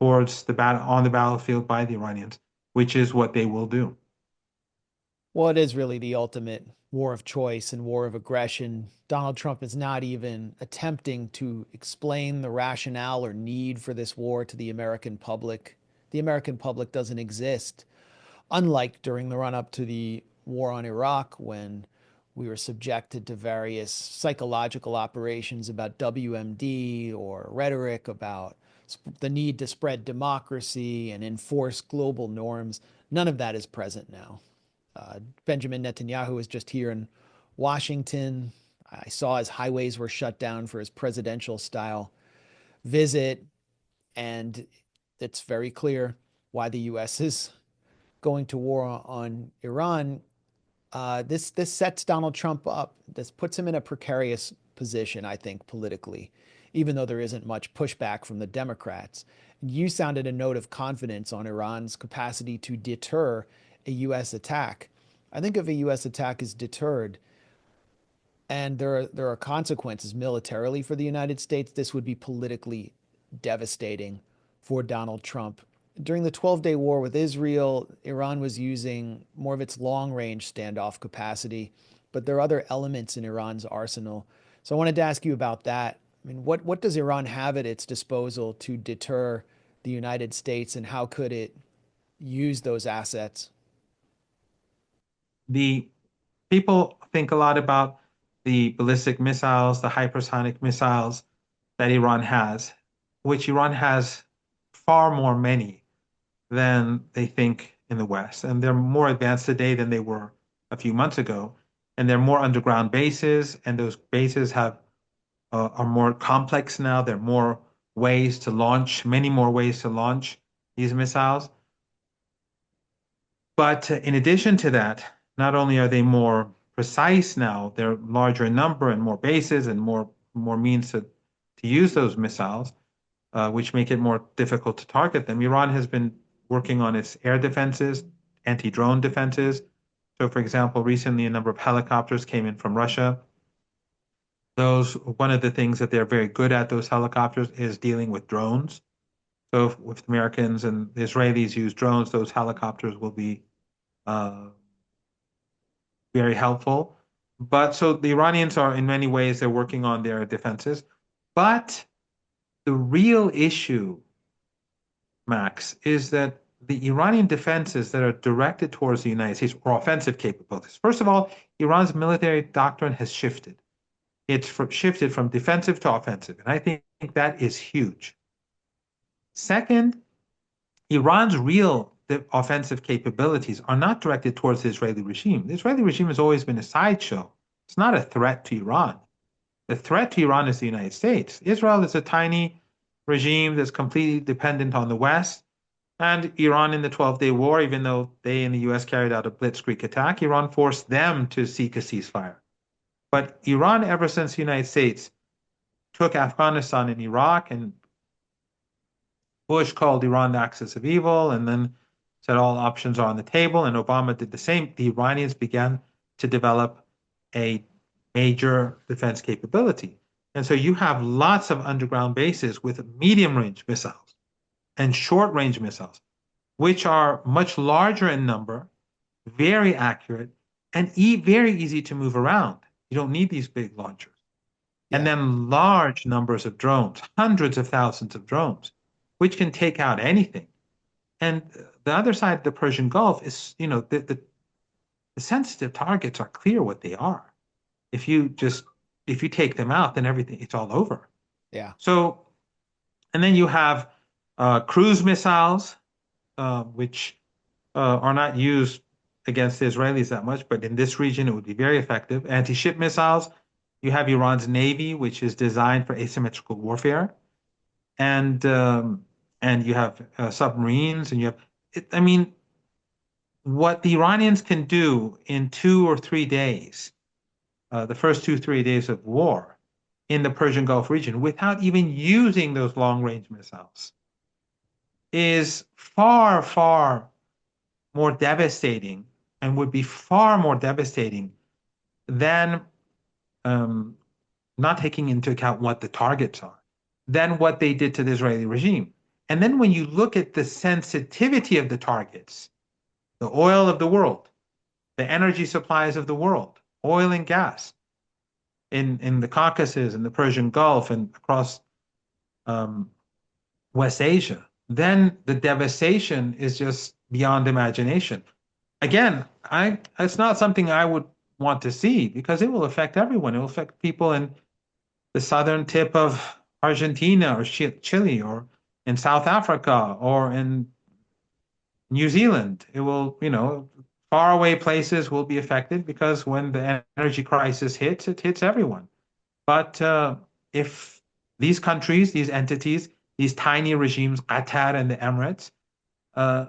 towards the battle on the battlefield by the Iranians, which is what they will do. Well, it is really the ultimate war of choice and war of aggression. Donald Trump is not even attempting to explain the rationale or need for this war to the American public. The American public doesn't exist, unlike during the run up to the war on Iraq when we were subjected to various psychological operations about WMD or rhetoric about the need to spread democracy and enforce global norms. None of that is present now. Benjamin Netanyahu was just here in Washington. I saw his highways were shut down for his presidential style visit, and it's very clear why the U.S. is going to war on Iran. This sets Donald Trump up. This puts him in a precarious position, I think, politically, even though there isn't much pushback from the Democrats. You sounded a note of confidence on Iran's capacity to deter a U.S. attack. I think if a U.S. attack is deterred and there are consequences militarily for the United States, this would be politically devastating for Donald Trump. During the 12-day war with Israel, Iran was using more of its long-range standoff capacity, but there are other elements in Iran's arsenal. So I wanted to ask you about that. I mean, what does Iran have at its disposal to deter the United States, and how could it use those assets? The people think a lot about the ballistic missiles, the hypersonic missiles that Iran has, which Iran has far more many than they think in the West. And they're more advanced today than they were a few months ago. And they're more underground bases, and those bases are more complex now. There are more ways to launch, many more ways to launch these missiles. But in addition to that, not only are they more precise now, they're larger in number and more bases and more means to use those missiles, which make it more difficult to target them. Iran has been working on its air defenses, anti-drone defenses. So, for example, recently a number of helicopters came in from Russia. One of the things that they're very good at, those helicopters, is dealing with drones. So if Americans and the Israelis use drones, those helicopters will be uh, very helpful. But so the Iranians are, in many ways, they're working on their defenses. But the real issue, Max, is that the Iranian defenses that are directed towards the United States are offensive capabilities. First of all, Iran's military doctrine has shifted. Shifted from defensive to offensive. And I think that is huge. Second, Iran's real offensive capabilities are not directed towards the Israeli regime. The Israeli regime has always been a sideshow. It's not a threat to Iran. The threat to Iran is the United States. Israel is a tiny regime that's completely dependent on the West. And Iran in the 12-day war, even though they in the US carried out a blitzkrieg attack, Iran forced them to seek a ceasefire. But Iran, ever since the United States took Afghanistan and Iraq, and Bush called Iran the axis of evil, and then said all options are on the table, and Obama did the same, the Iranians began to develop a major defense capability. And so you have lots of underground bases with medium range missiles and short range missiles, which are much larger in number, very accurate, and very easy to move around. You don't need these big launchers. And Yeah. then large numbers of drones, hundreds of thousands of drones, which can take out anything. And the other side of the Persian Gulf is, the sensitive targets are clear what they are. If you take them out, then everything, it's all over. Yeah. So, and then you have cruise missiles, which are not used against the Israelis that much, but in this region, it would be very effective. Anti-ship missiles. You have Iran's Navy, which is designed for asymmetrical warfare. And you have submarines, and you have, I mean, what the Iranians can do in 2 or 3 days, the first 2, 3 days of war in the Persian Gulf region, without even using those long-range missiles. is far, far more devastating and would be far more devastating than um, not taking into account what the targets are, than what they did to the Israeli regime. And then when you look at the sensitivity of the targets, the oil of the world, the energy supplies of the world, oil and gas in the Caucasus and the Persian Gulf and across um, West Asia, then the devastation is just beyond imagination. Again, it's not something I would want to see because it will affect everyone. It will affect people in the southern tip of Argentina or Chile or in South Africa or in New Zealand. It will, faraway places will be affected because when the energy crisis hits, it hits everyone. But if these countries, these entities, these tiny regimes, Qatar and the Emirates, uh,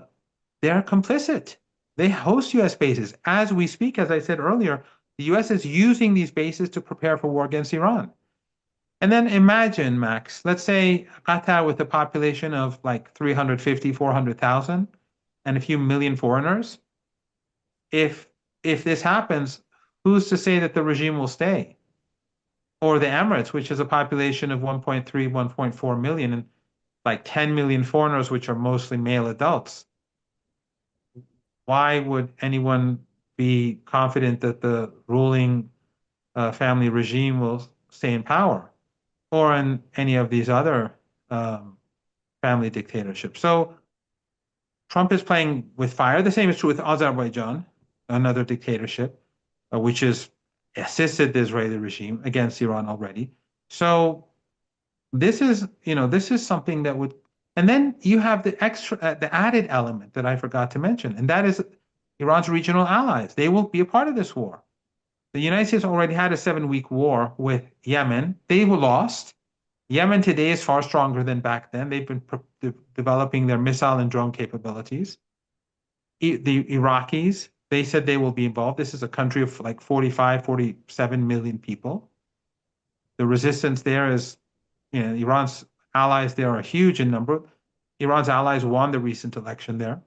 they're complicit. They host U.S. bases. As we speak, as I said earlier, the U.S. is using these bases to prepare for war against Iran. And then imagine, Max, let's say Qatar with a population of like 350, 400,000 and a few million foreigners. If if this happens, who's to say that the regime will stay? Or the Emirates, which has a population of 1.3, 1.4 million, and like 10 million foreigners, which are mostly male adults. Why would anyone be confident that the ruling family regime will stay in power? Or in any of these other um, family dictatorships. So Trump is playing with fire. The same is true with Azerbaijan, another dictatorship, which has assisted the Israeli regime against Iran already. So this is something that would, and then you have the added element that I forgot to mention, and that is Iran's regional allies. They will be a part of this war. The United States already had a 7-week war with Yemen. They were lost. Yemen today is far stronger than back then. They've been developing their missile and drone capabilities. The Iraqis, they said they will be involved. This is a country of like 45, 47 million people. The resistance there is, Iran's allies there are huge in number. Iran's allies won the recent election there.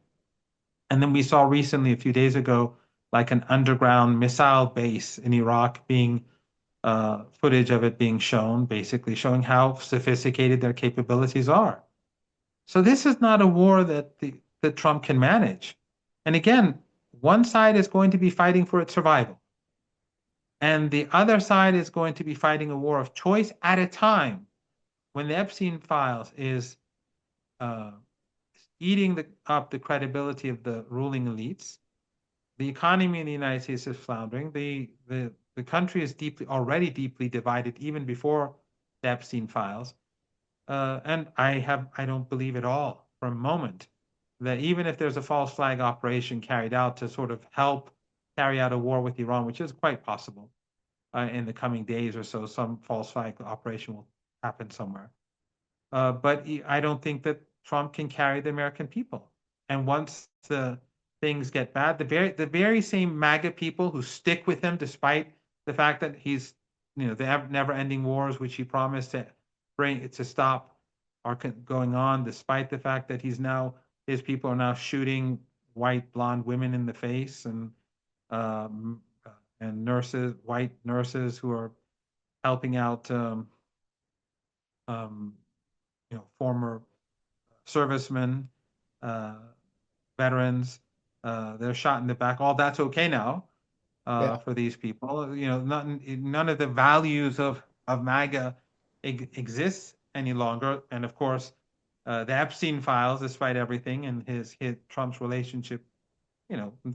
And then we saw recently, a few days ago, like an underground missile base in Iraq being footage of it being shown, basically showing how sophisticated their capabilities are. So this is not a war that Trump can manage. And again, one side is going to be fighting for its survival, and the other side is going to be fighting a war of choice at a time when the Epstein files is uh, eating up the credibility of the ruling elites. The economy in the United States is floundering. The country is already deeply divided even before the Epstein files. And I don't believe at all for a moment that even if there's a false flag operation carried out to sort of help carry out a war with Iran, which is quite possible in the coming days or so, some false flag operation will happen somewhere. But I don't think that Trump can carry the American people. And once the things get bad, the very same MAGA people who stick with him despite the fact that he's, the never-ending wars which he promised to bring to stop are going on, despite the fact that his people are now shooting white blonde women in the face um, and white nurses who are helping out um, former servicemen, uh, veterans. They're shot in the back. All that's okay now Yeah. for these people. None of the values of MAGA exists any longer. And of course, the Epstein files, despite everything, and his Trump's relationship,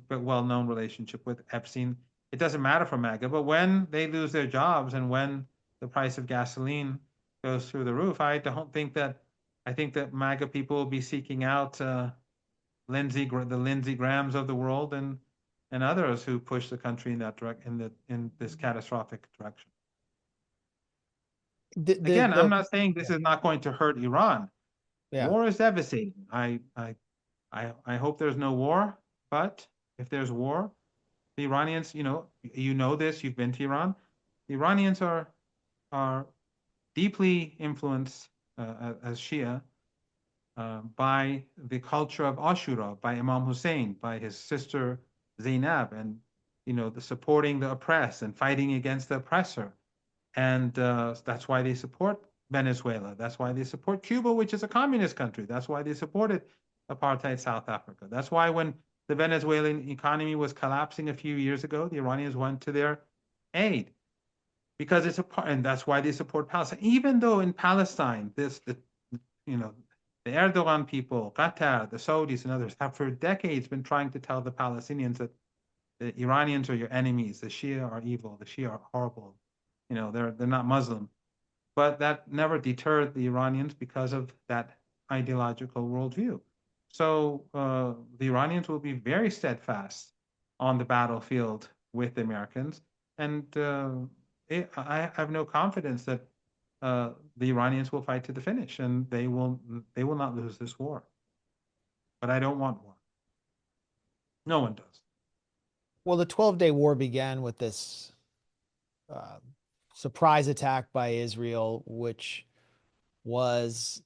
but well-known relationship with Epstein, it doesn't matter for MAGA. But when they lose their jobs and when the price of gasoline goes through the roof, I think that MAGA people will be seeking out the Lindsey Grahams of the world and others who push the country in that in this catastrophic direction. Again, I'm not saying this Yeah. is not going to hurt Iran. Yeah. War is devastating. I hope there's no war, but if there's war, the Iranians, this, you've been to Iran. The Iranians are deeply influenced as Shia, by the culture of Ashura, by Imam Hussein, by his sister Zainab, and the supporting the oppressed and fighting against the oppressor. And that's why they support Venezuela. That's why they support Cuba, which is a communist country. That's why they supported apartheid South Africa. That's why when the Venezuelan economy was collapsing a few years ago, the Iranians went to their aid because it's a part, and that's why they support Palestine. Even though in Palestine, you know, the Erdogan people, Qatar, the Saudis, and others have for decades been trying to tell the Palestinians that the Iranians are your enemies, the Shia are evil, the Shia are horrible, they're not Muslim. But that never deterred the Iranians because of that ideological worldview. So the Iranians will be very steadfast on the battlefield with the Americans, and I have no confidence that the Iranians will fight to the finish, and they will not lose this war. But I don't want war. No one does. Well, the 12-day war began with this uh, surprise attack by Israel, which was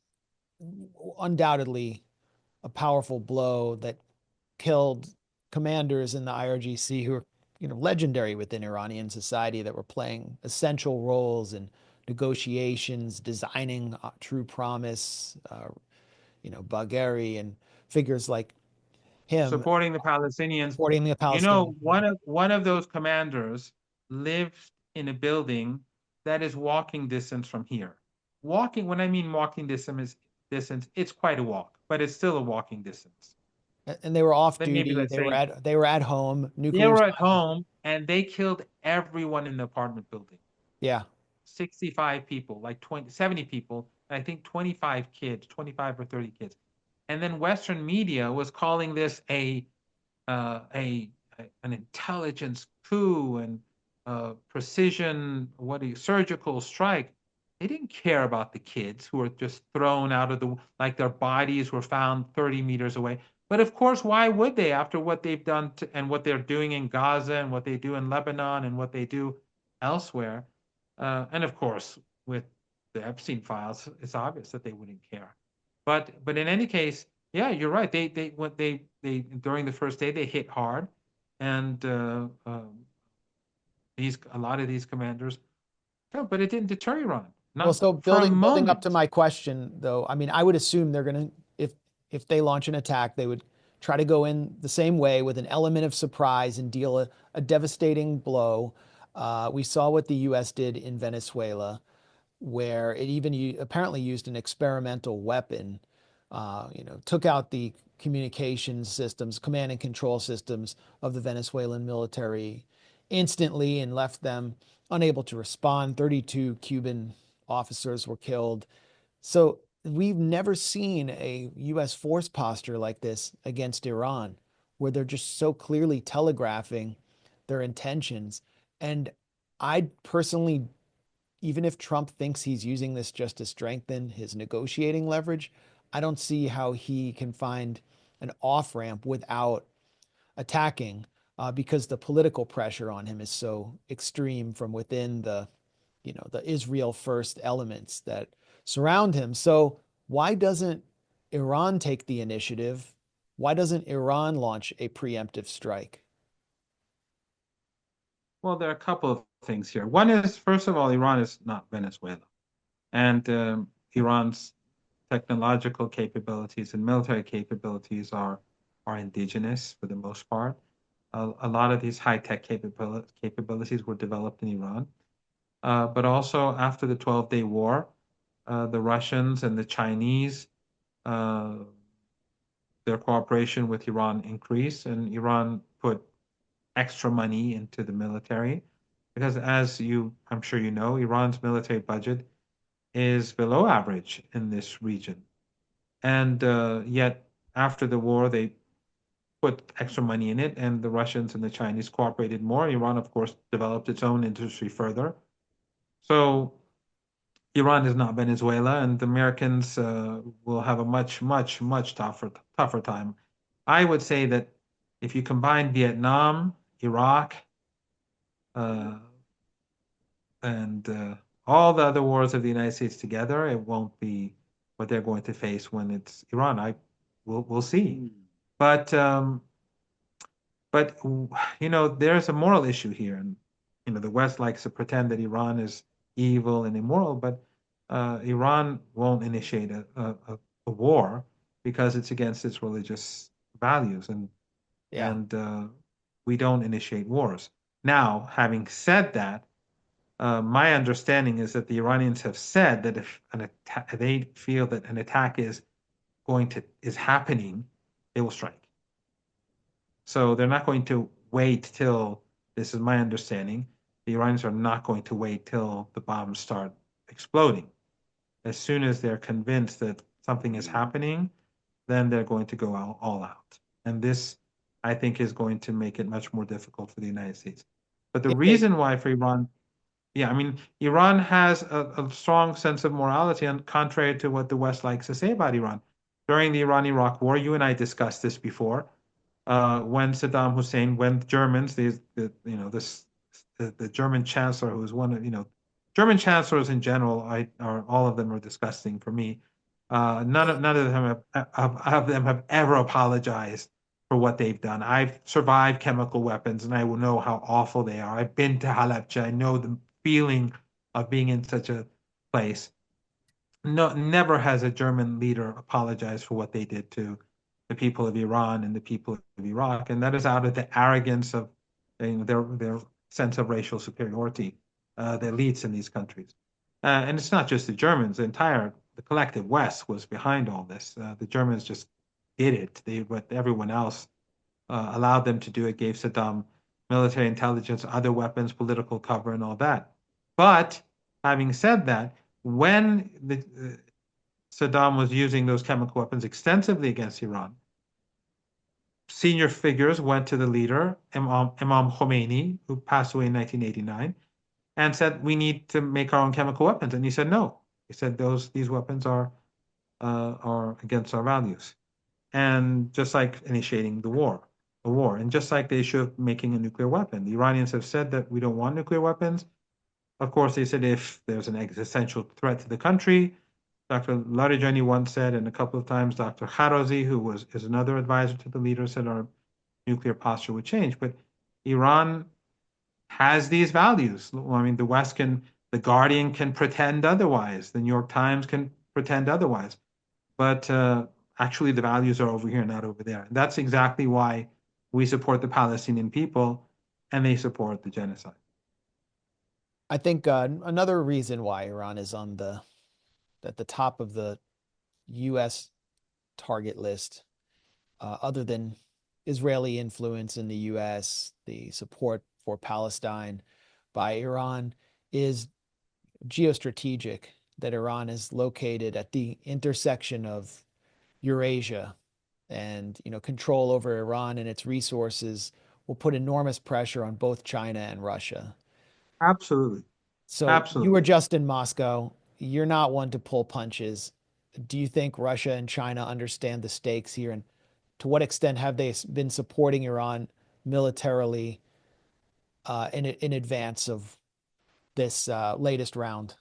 undoubtedly a powerful blow that killed commanders in the IRGC who are, legendary within Iranian society that were playing essential roles in negotiations, designing true promise, Bagheri and figures like him Supporting the Palestinians. supporting the Palestinian. One of those commanders lived in a building that is walking distance from here. Walking, when I mean walking distance, it's quite a walk, but it's still a walking distance. And they were off Then maybe duty. let's say They were at home. they Nuclear were at silence. home and they killed everyone in the apartment building. Yeah. 65 people, like 20, 70 people, I think 25 kids, 25 or 30 kids. And then Western media was calling this a an intelligence coup and precision, surgical strike. They didn't care about the kids who were just thrown out of like their bodies were found 30 meters away. But of course, why would they after what they've done and what they're doing in Gaza and what they do in Lebanon and what they do elsewhere? And of course, with the Epstein files, it's obvious that they wouldn't care. But in any case, yeah, you're right. They during the first day they hit hard, and these a lot of these commanders, yeah, but it didn't deter Iran, Well, not so for a building up to moment. my question, though, I mean, I would assume they're gonna if they launch an attack, they would try to go in the same way with an element of surprise and deal a devastating blow. We saw what the U.S. did in Venezuela, where it even apparently used an experimental weapon. Took out the communications systems, command and control systems of the Venezuelan military instantly and left them unable to respond. 32 Cuban officers were killed. So we've never seen a U.S. force posture like this against Iran, where they're just so clearly telegraphing their intentions. And I personally, even if Trump thinks he's using this just to strengthen his negotiating leverage, I don't see how he can find an off ramp without attacking, because the political pressure on him is so extreme from within the Israel first elements that surround him. So why doesn't Iran take the initiative? Why doesn't Iran launch a preemptive strike? Well, there are a couple of things here. One is, first of all, Iran is not Venezuela, and Iran's technological capabilities and military capabilities are indigenous for the most part. A lot of these high-tech capabilities were developed in Iran. But also after the 12-day war, the Russians and the Chinese, uh, their cooperation with Iran increased, and Iran put extra money into the military because, I'm sure you know, Iran's military budget is below average in this region. And yet, after the war, they put extra money in it, and the Russians and the Chinese cooperated more. Iran, of course, developed its own industry further. So Iran is not Venezuela, and the Americans will have a much, much, much tougher time. I would say that if you combine Vietnam, Iraq, uh, and all the other wars of the United States together, it won't be what they're going to face when it's Iran. We'll see. But but there's a moral issue here, and the West likes to pretend that Iran is evil and immoral, but Iran won't initiate a war because it's against its religious values, Yeah. and we don't initiate wars. Now, having said that, my understanding is that the Iranians have said that if they feel that an attack is happening, they will strike. So they're not going to wait till, this is my understanding, the Iranians are not going to wait till the bombs start exploding. As soon as they're convinced that something is happening, then they're going to go all out. And this, I think, is going to make it much more difficult for the United States. But the If they, reason why for Iran, yeah, I mean, Iran has a strong sense of morality, and contrary to what the West likes to say about Iran. During the Iran-Iraq War, you and I discussed this before, when Saddam Hussein, when Germans, the German chancellor, who was one of, German chancellors in general, all of them are disgusting for me. None of them have ever apologized for what they've done. I've survived chemical weapons, and I will know how awful they are. I've been to Halabja. I know the feeling of being in such a place. No, never has a German leader apologized for what they did to the people of Iran and the people of Iraq, and that is out of the arrogance of their sense of racial superiority, the elites in these countries. And it's not just the Germans; the collective West was behind all this. The Germans just did it. But everyone else allowed them to do it, gave Saddam military intelligence, other weapons, political cover, and all that. But having said that, when Saddam was using those chemical weapons extensively against Iran, senior figures went to the leader, Imam Khomeini, who passed away in 1989, and said, "We need to make our own chemical weapons." And he said, "No." He said, "These weapons are against our values." And just like initiating a war, and just like the issue of making a nuclear weapon, the Iranians have said that we don't want nuclear weapons. Of course, they said if there's an existential threat to the country, Dr. Larijani once said, and a couple of times Dr. Kharazi, is another advisor to the leader, said our nuclear posture would change. But Iran has these values. I mean, the Guardian can pretend otherwise. The New York Times can pretend otherwise. But actually, the values are over here, not over there. And that's exactly why we support the Palestinian people and they support the genocide. I think another reason why Iran is at the top of the U.S. target list, other than Israeli influence in the U.S., the support for Palestine by Iran, is geostrategic. That Iran is located at the intersection of Eurasia, and control over Iran and its resources will put enormous pressure on both China and Russia. Absolutely. So you were Absolutely. just in Moscow. You're not one to pull punches. Do you think Russia and China understand the stakes here? And to what extent have they been supporting Iran militarily in advance of this latest round?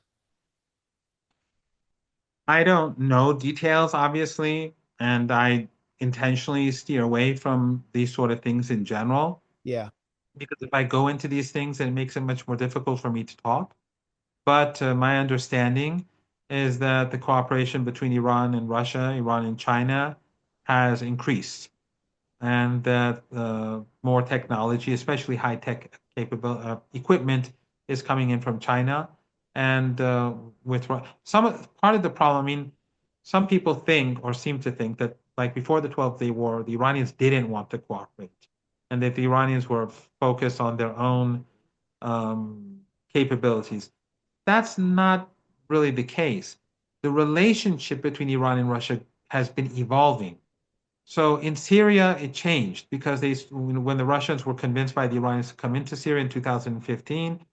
I don't know details, obviously, and I intentionally steer away from these sort of things in general, Yeah. because if I go into these things, it makes it much more difficult for me to talk. But my understanding is that the cooperation between Iran and Russia, Iran and China, has increased, and that more technology, especially high-tech capable equipment, is coming in from China. And with some part of the problem, I mean, some people think or seem to think that like before the 12-day war, the Iranians didn't want to cooperate, and that the Iranians were focused on their own um, capabilities. That's not really the case. The relationship between Iran and Russia has been evolving. So in Syria, it changed because when the Russians were convinced by the Iranians to come into Syria in 2015,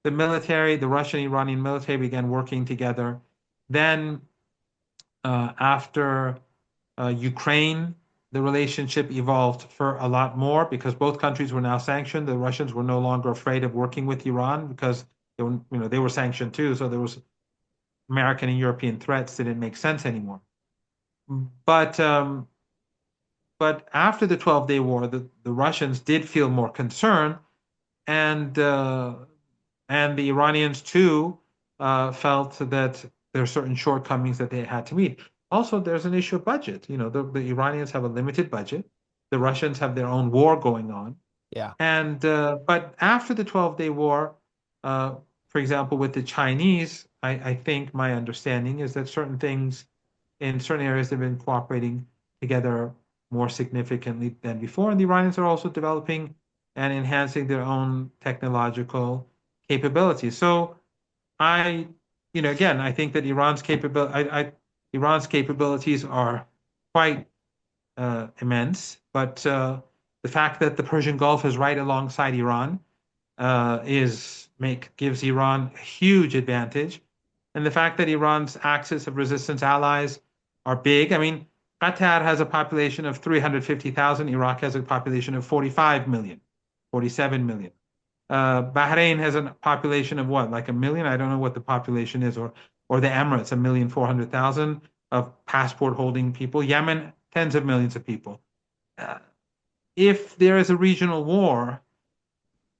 the Russian Iranian military began working together. Then, after Ukraine, the relationship evolved for a lot more because both countries were now sanctioned. The Russians were no longer afraid of working with Iran because they were sanctioned too. So there was American and European threats didn't make sense anymore. But um, but after the 12-day war, the Russians did feel more concerned, and uh, and the Iranians too felt that there are certain shortcomings that they had to meet. Also, there's an issue of budget. You know, the Iranians have a limited budget. The Russians have their own war going on. Yeah. And but after the 12-day war, uh, for example, with the Chinese, I think my understanding is that certain things in certain areas they've been cooperating together more significantly than before. And the Iranians are also developing and enhancing their own technological capabilities. So I, again, I think that Iran's capabilities are quite immense, but the fact that the Persian Gulf is right alongside Iran is make gives Iran a huge advantage, and the fact that Iran's axis of resistance allies are big. I mean, Qatar has a population of 350,000. Iraq has a population of 45 million, 47 million. Bahrain has a population of what, like a million? I don't know what the population is, or the Emirates, 1,400,000 of passport holding people. Yemen, tens of millions of people. Uh, if there is a regional war,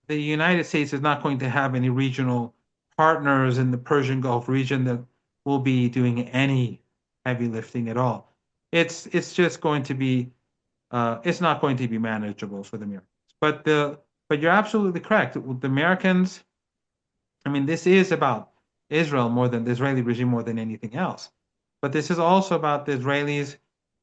the United States is not going to have any regional partners in the Persian Gulf region that will be doing any heavy lifting at all. It's just going to be it's not going to be manageable for the Americans. But you're absolutely correct. The Americans, I mean, this is about Israel more than the Israeli regime more than anything else. But this is also about the Israelis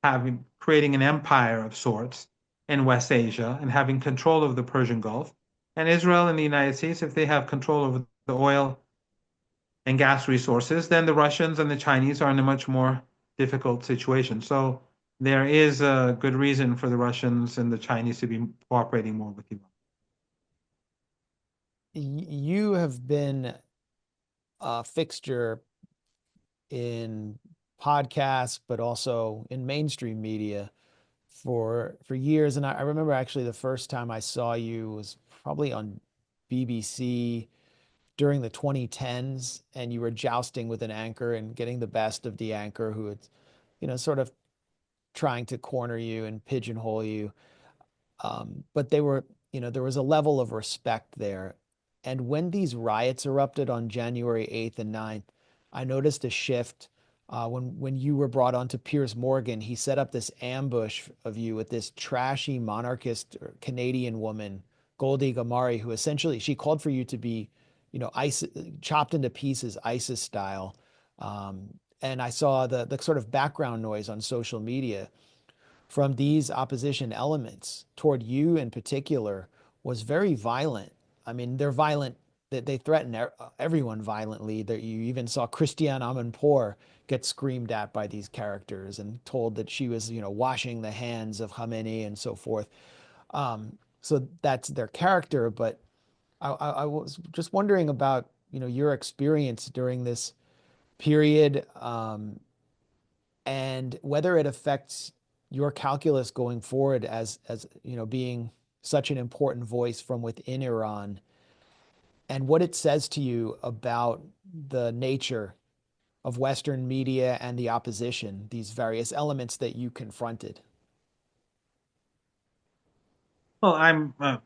having creating an empire of sorts in West Asia and having control of the Persian Gulf. And Israel and the United States, if they have control over the oil and gas resources, then the Russians and the Chinese are in a much more difficult situation. So there is a good reason for the Russians and the Chinese to be cooperating more with Iran. You have been a fixture in podcasts, but also in mainstream media for years. And I remember actually the first time I saw you was probably on BBC during the 2010s, and you were jousting with an anchor and getting the best of the anchor who had, sort of trying to corner you and pigeonhole you. But there was a level of respect there. And when these riots erupted on January 8th and 9th, I noticed a shift. When you were brought on to Piers Morgan, he set up this ambush of you with this trashy monarchist Canadian woman, Goldie Gamari, who essentially she called for you to be, ISIS, chopped into pieces, ISIS style. And I saw the sort of background noise on social media from these opposition elements toward you in particular was very violent. I mean, they're violent that they threaten everyone violently. That you even saw Christiane Amanpour get screamed at by these characters and told that she was, washing the hands of Khamenei and so forth. So that's their character. But I was just wondering about, your experience during this period, and whether it affects your calculus going forward as being such an important voice from within Iran, and what it says to you about the nature of Western media and the opposition, these various elements that you confronted. Well,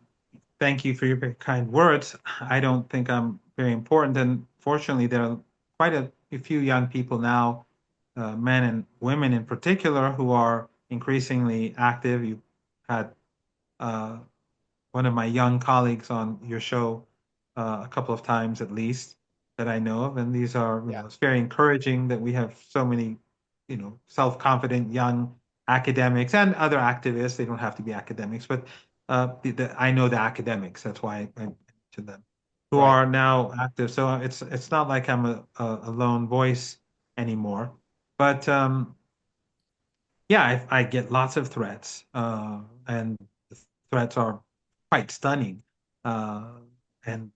thank you for your very kind words. I don't think I'm very important. And fortunately, there are quite a few young people now, men and women in particular, who are increasingly active. You had uh, one of my young colleagues on your show a couple of times at least that I know of. And these are, Yeah. it's very encouraging that we have so many, self-confident young academics and other activists. They don't have to be academics, but I know the academics. That's why I mentioned them, who Right. are now active. So it's not like I'm a lone voice anymore. But yeah, I get lots of threats, and the threats are quite stunning, uh, and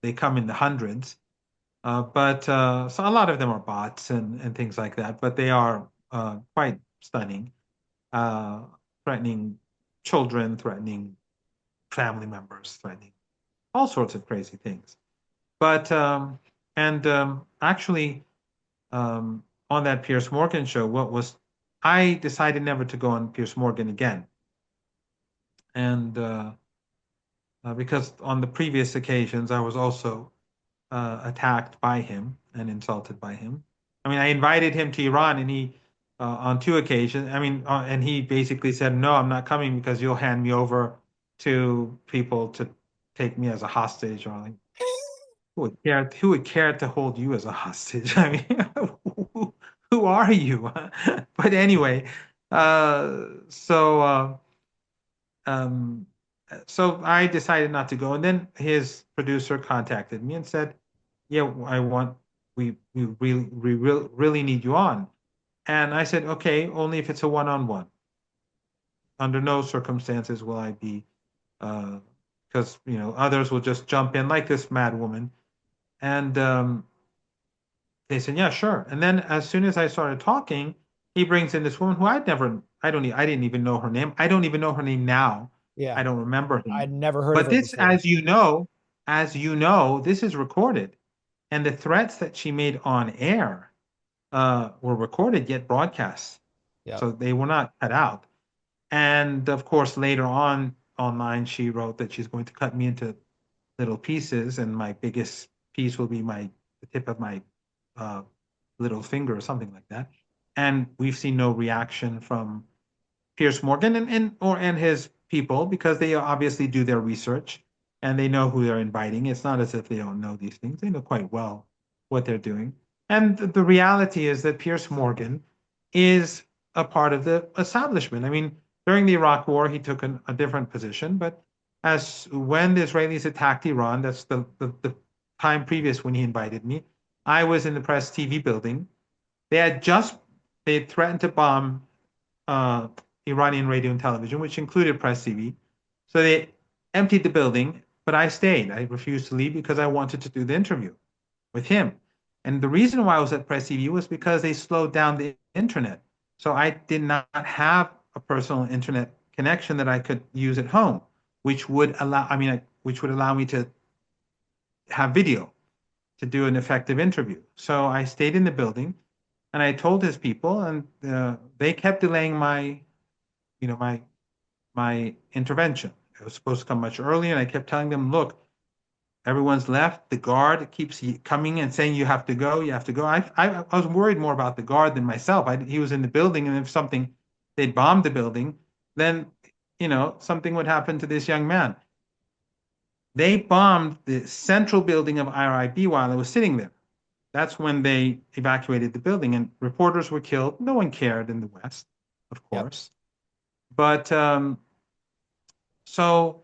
they come in the hundreds. But so a lot of them are bots and things like that, but they are quite stunning, uh, threatening children, threatening family members, threatening all sorts of crazy things. But and actually. on that Piers Morgan show, what was I decided never to go on Piers Morgan again, and because on the previous occasions I was also attacked by him and insulted by him. I mean, I invited him to Iran, and he on two occasions. I mean, and he basically said, "No, I'm not coming because you'll hand me over to people to take me as a hostage." Or like, who would care? Who would care to hold you as a hostage? I mean, who are you? But anyway, so um, so I decided not to go, and then his producer contacted me and said, "Yeah, I want we really need you on." And I said, "Okay, only if it's a one-on-one. Under no circumstances will I be, because others will just jump in like this mad woman." And they said, "Yeah, sure." And then as soon as I started talking, he brings in this woman who I didn't even know her name. I don't even know her name now. I Yeah. don't remember her name. I'd never heard of But her this, before. this is recorded, and the threats that she made on air were recorded yet broadcast, Yep. so they were not cut out. And of course, later on online, she wrote that she's going to cut me into little pieces, and my biggest piece will be the tip of my uh, little finger or something like that. And we've seen no reaction from Pierce Morgan and his people, because they obviously do their research and they know who they're inviting. It's not as if they don't know these things; they know quite well what they're doing. And the reality is that Pierce Morgan is a part of the establishment. I mean, during the Iraq War, he took a different position, but as when the Israelis attacked Iran, that's the time previous when he invited me. I was in the press TV building. They had just they had threatened to bomb uh, Iranian radio and television, which included Press TV. So they emptied the building, but I stayed. I refused to leave because I wanted to do the interview with him. And the reason why I was at Press TV was because they slowed down the internet. So I did not have a personal internet connection that I could use at home, which would allow me to have video to do an effective interview. So I stayed in the building, and I told his people, and they kept delaying you know, my my intervention. It was supposed to come much earlier, and I kept telling them, "Look, everyone's left. The guard keeps coming and saying you have to go, you have to go." I was worried more about the guard than myself. He was in the building, and if they'd bombed the building, then something would happen to this young man. They bombed the central building of IRIB while I was sitting there. That's when they evacuated the building, and reporters were killed. No one cared in the West, of Yep. course. But so,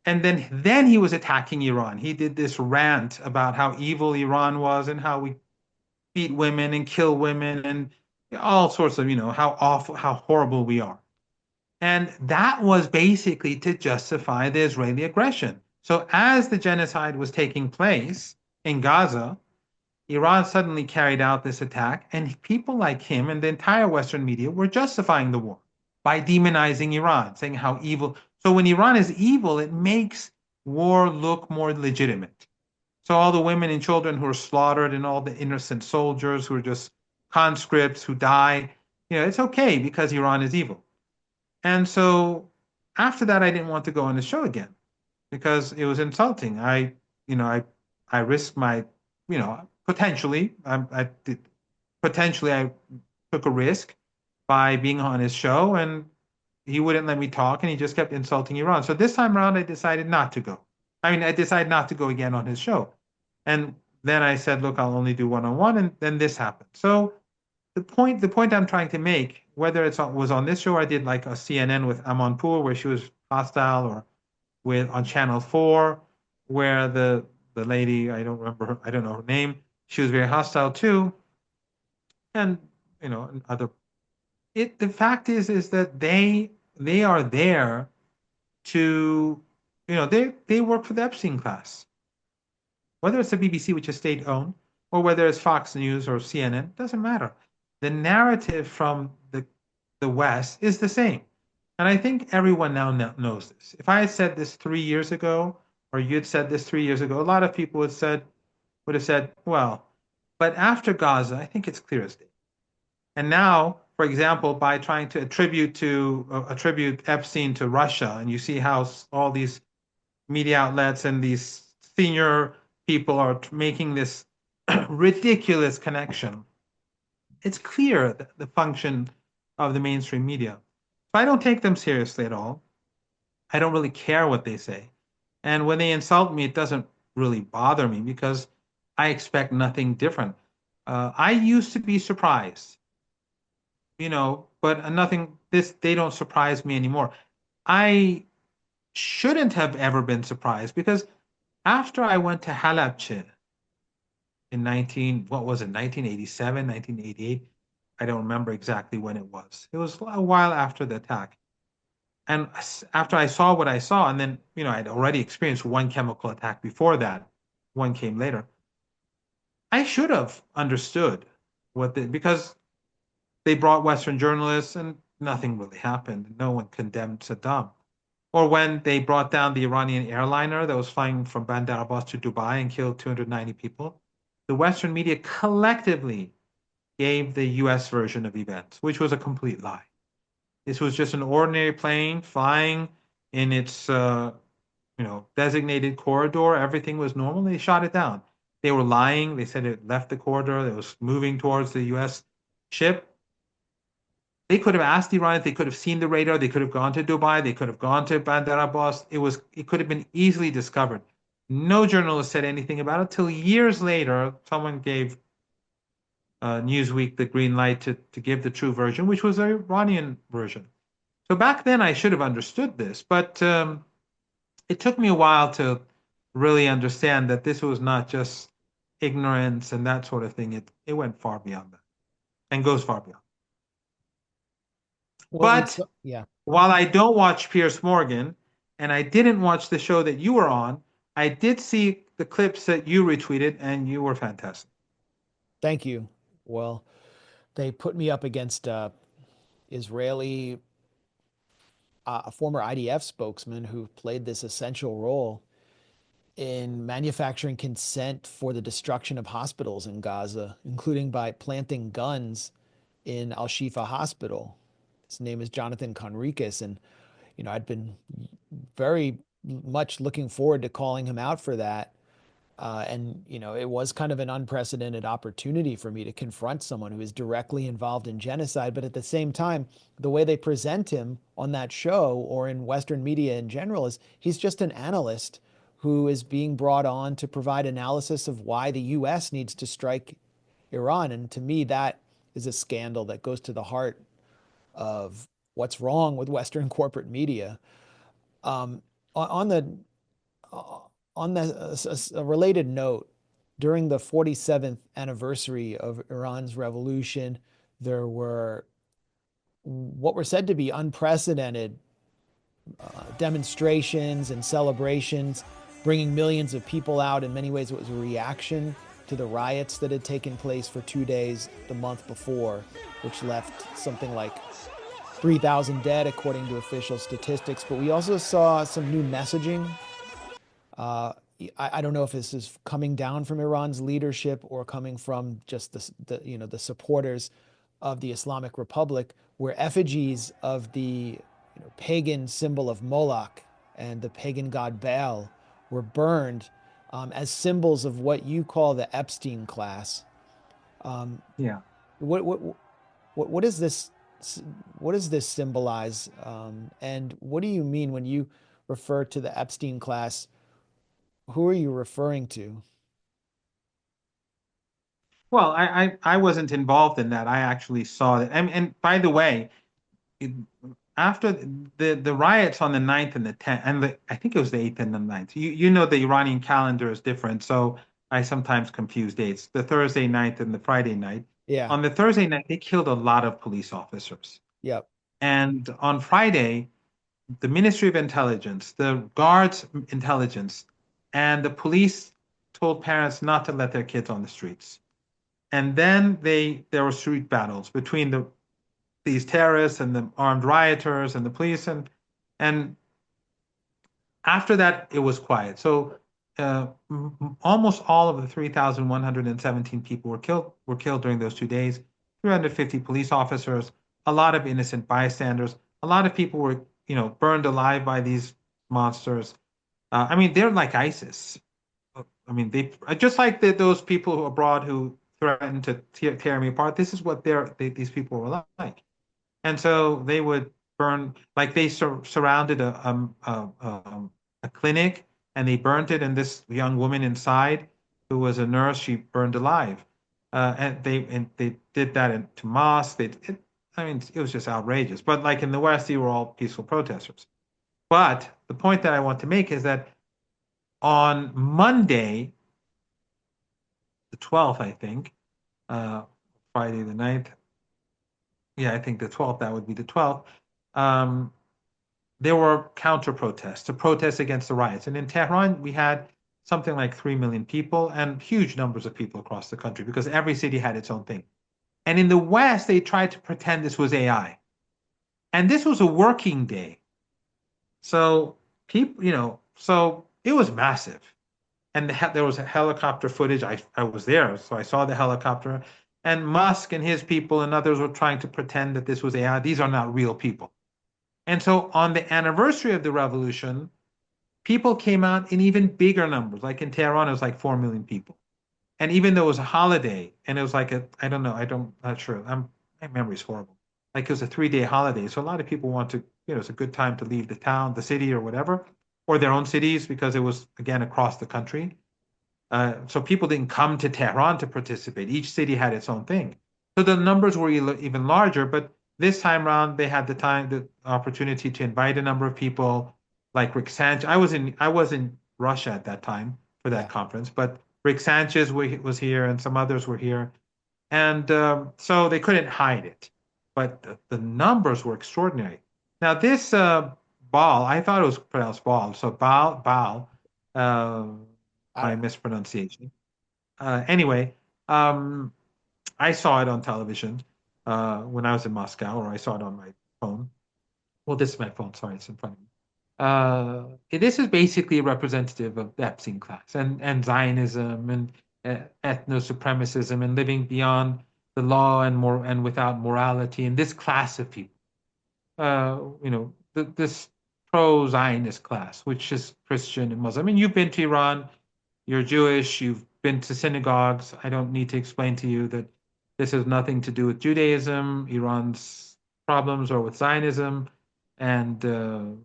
and then he was attacking Iran. He did this rant about how evil Iran was and how we beat women and kill women and all sorts of, how awful, how horrible we are. And that was basically to justify the Israeli aggression. So as the genocide was taking place in Gaza, Iran suddenly carried out this attack, and people like him and the entire Western media were justifying the war by demonizing Iran, saying how evil. So when Iran is evil, it makes war look more legitimate. So all the women and children who are slaughtered and all the innocent soldiers who are just conscripts who die, it's okay because Iran is evil. And so after that, I didn't want to go on the show again because it was insulting. I risked my, potentially, I did, potentially I took a risk by being on his show, and he wouldn't let me talk, and he just kept insulting Iran. So this time around, I decided not to go. I mean, I decided not to go again on his show. And then I said, look, I'll only do one-on-one, and then this happened. So the point I'm trying to make, whether was on this show, I did like a CNN with Amanpour, where she was hostile, or with on Channel 4, where the lady, I don't remember her, I don't know her name, she was very hostile too. And and other the fact is that they are there to they work for the Epstein class. Whether it's the BBC, which is state owned, or whether it's Fox News or CNN, doesn't matter. The narrative from the West is the same. And I think everyone now knows this. If I had said this 3 years ago, or you had said this 3 years ago, a lot of people would have said, well, But after Gaza, I think it's clear as day. And now, for example, by trying to attribute Epstein to Russia, and you see how all these media outlets and these senior people are making this ridiculous connection. It's clear the function of the mainstream media. So I don't take them seriously at all. I don't really care what they say. And when they insult me, it doesn't really bother me because I expect nothing different. I used to be surprised, but nothing, they don't surprise me anymore. I shouldn't have ever been surprised because after I went to Halabja in what was it, 1987, 1988? I don't remember exactly when it was. It was a while after the attack. And after I saw what I saw, and then, I'd already experienced one chemical attack before that, one came later. I should have understood because they brought Western journalists and nothing really happened. No one condemned Saddam. Or when they brought down the Iranian airliner that was flying from Bandar Abbas to Dubai and killed 290 people, the Western media collectively gave the US version of events, which was a complete lie. This was just an ordinary plane flying in its designated corridor. Everything was normal. They shot it down. They were lying. They said it left the corridor. It was moving towards the US ship. They could have asked Iran if they could have seen the radar. They could have gone to Dubai. They could have gone to Bandar Abbas. It could have been easily discovered. No journalist said anything about it till years later. Someone gave Newsweek the green light to give the true version, which was the Iranian version. So back then I should have understood this, but it took me a while to really understand that this was not just ignorance and that sort of thing. It went far beyond that and goes far beyond. Well, But yeah. while I don't watch Piers Morgan and I didn't watch the show that you were on, I did see the clips that you retweeted and you were fantastic. Thank you. Well, they put me up against Israeli, a former IDF spokesman who played this essential role in manufacturing consent for the destruction of hospitals in Gaza, including by planting guns in Al Shifa Hospital. His name is Jonathan Conricus, and I'd been very much looking forward to calling him out for that. And it was kind of an unprecedented opportunity for me to confront someone who is directly involved in genocide. But at the same time, the way they present him on that show or in Western media in general is he's just an analyst who is being brought on to provide analysis of why the US needs to strike Iran. And to me, that is a scandal that goes to the heart of what's wrong with Western corporate media. Um, on the a related note, during the 47th anniversary of Iran's revolution, there were what were said to be unprecedented demonstrations and celebrations, bringing millions of people out. In many ways, it was a reaction to the riots that had taken place for 2 days the month before, which left something like 3,000 dead, according to official statistics. But we also saw some new messaging. Uh, I don't know if this is coming down from Iran's leadership or coming from just the supporters of the Islamic Republic, where effigies of the pagan symbol of Moloch and the pagan god Baal were burned as symbols of what you call the Epstein class. Um, Yeah. what what what is this? What does this symbolize? And what do you mean when you refer to the Epstein class? Who are you referring to? Well, I wasn't involved in that. I actually saw that. And by the way, it, after the riots on the 9th and the 10th, and I think it was the 8th and the 9th, you know the Iranian calendar is different, so I sometimes confuse dates. The Thursday night and the Friday night. Yeah. On the Thursday night, they killed a lot of police officers. Yep. And on Friday, the Ministry of Intelligence, the guards intelligence, and the police told parents not to let their kids on the streets. And then there were street battles between these terrorists and the armed rioters and the police and after that it was quiet. So almost all of the 3,117 people were killed during those 2 days. 350 police officers, a lot of innocent bystanders, a lot of people were, burned alive by these monsters. I mean, they're like ISIS. I mean, they just like those people who abroad who threatened to tear me apart. This is what these people were like. And so they would burn, like they surrounded a clinic and they burnt it. And this young woman inside, who was a nurse, she burned alive. And they did that to mosques. I mean, it was just outrageous. But like in the West, they were all peaceful protesters. But the point that I want to make is that on Monday, the 12th, I think, uh, Friday the 9th, yeah, I think the 12th, that would be the 12th. Um, there were counter protests, to protest against the riots. And in Tehran, we had something like 3 million people and huge numbers of people across the country because every city had its own thing. And in the West, they tried to pretend this was AI. And this was a working day. So people, so it was massive. And there was a helicopter footage. I was there, so I saw the helicopter. And Musk and his people and others were trying to pretend that this was AI. These are not real people. And so on the anniversary of the revolution, people came out in even bigger numbers. Like in Tehran, it was like 4 million people. And even though it was a holiday, and it was like I don't know, not sure. My memory is horrible. Like it was a 3-day holiday. So a lot of people want to, it's a good time to leave the town, the city, or whatever, or their own cities because it was, again, across the country. So people didn't come to Tehran to participate. Each city had its own thing. So the numbers were even larger, but this time around they had the opportunity to invite a number of people like Rick Sanchez. I was in Russia at that time for that Yeah. conference, but Rick Sanchez was here and some others were here. And so they couldn't hide it. But the numbers were extraordinary. Now, this Baal, I thought it was pronounced Baal. So Baal, uh, I my don't know. mispronunciation. Anyway, um, I saw it on television when I was in Moscow, or I saw it on my phone. Well, this is my phone. Sorry, it's in front of me. This is basically representative of the Epstein class and Zionism and ethno supremacism and living beyond the law and without morality and this class of people. This pro-Zionist class, which is Christian and Muslim. I mean, you've been to Iran, you're Jewish, you've been to synagogues. I don't need to explain to you that this has nothing to do with Judaism, Iran's problems, or with Zionism. And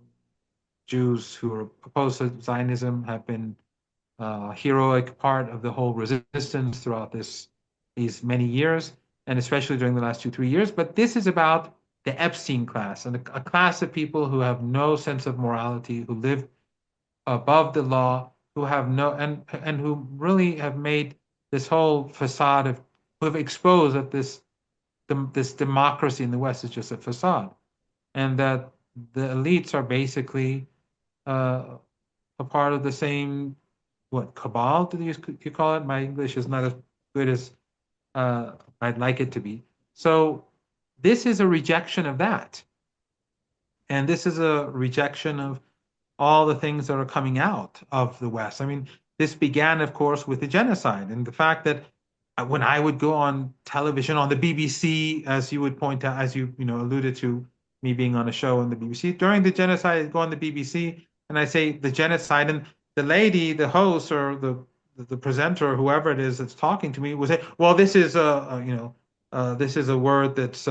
Jews who are opposed to Zionism have been a heroic part of the whole resistance throughout these many years, and especially during the last 2, 3 years. But this is about the Epstein class, and a class of people who have no sense of morality, who live above the law, who have no and who really have made this whole facade of who have exposed that this democracy in the West is just a facade, and that the elites are basically uh, a part of the same what cabal do you call it? My English is not as good as I'd like it to be. So this is a rejection of that, and this is a rejection of all the things that are coming out of the West. I mean, this began, of course, with the genocide and the fact that when I would go on television on the BBC, as you would point out, as you alluded to me being on a show on the BBC during the genocide, I'd go on the BBC and I say the genocide, and the lady, the host, or the presenter, or whoever it is that's talking to me, would say, "Well, this is this is a word that's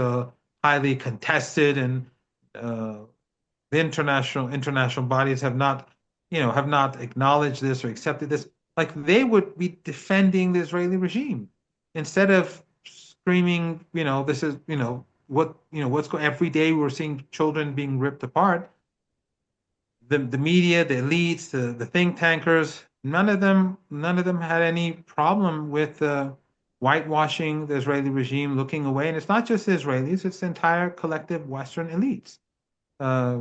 highly contested, and uh, the international bodies have not acknowledged this or accepted this." Like they would be defending the Israeli regime instead of screaming, this is, what's going every day we're seeing children being ripped apart. The media, the elites, the think tankers, none of them had any problem with whitewashing the Israeli regime, looking away. And it's not just the Israelis; it's the entire collective Western elites,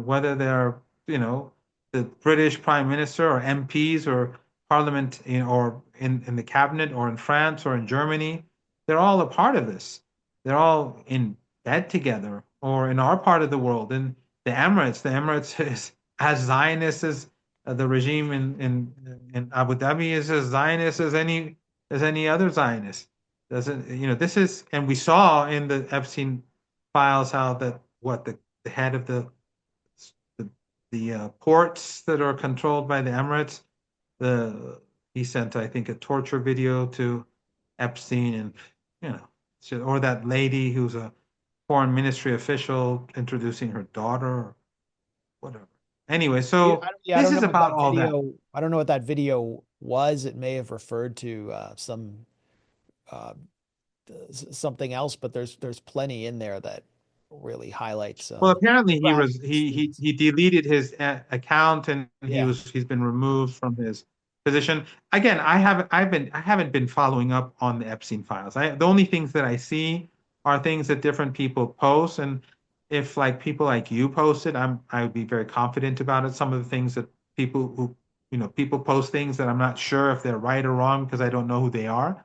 whether they're, the British Prime Minister or MPs or Parliament or in the cabinet or in France or in Germany. They're all a part of this. They're all in bed together or in our part of the world, in the Emirates. The Emirates is as Zionist The regime in Abu Dhabi is as Zionist as any other Zionist. Doesn't this is, and we saw in the Epstein files how that what the head of the, the ports that are controlled by the Emirates, the he sent, I think, a torture video to Epstein, and or that lady who's a foreign ministry official introducing her daughter or whatever. Anyway, so I this don't know is what about that all that. video. I don't know what that video was. It may have referred to some uh, something else, but there's plenty in there that really highlights Well, apparently he was tragic things. he deleted his account, and Yeah, he's been removed from his position. Again, I haven't been following up on the Epstein files. The only things that I see are things that different people post, and if like people like you posted, I would be very confident about it. Some of the things that people who people post things that I'm not sure if they're right or wrong because I don't know who they are.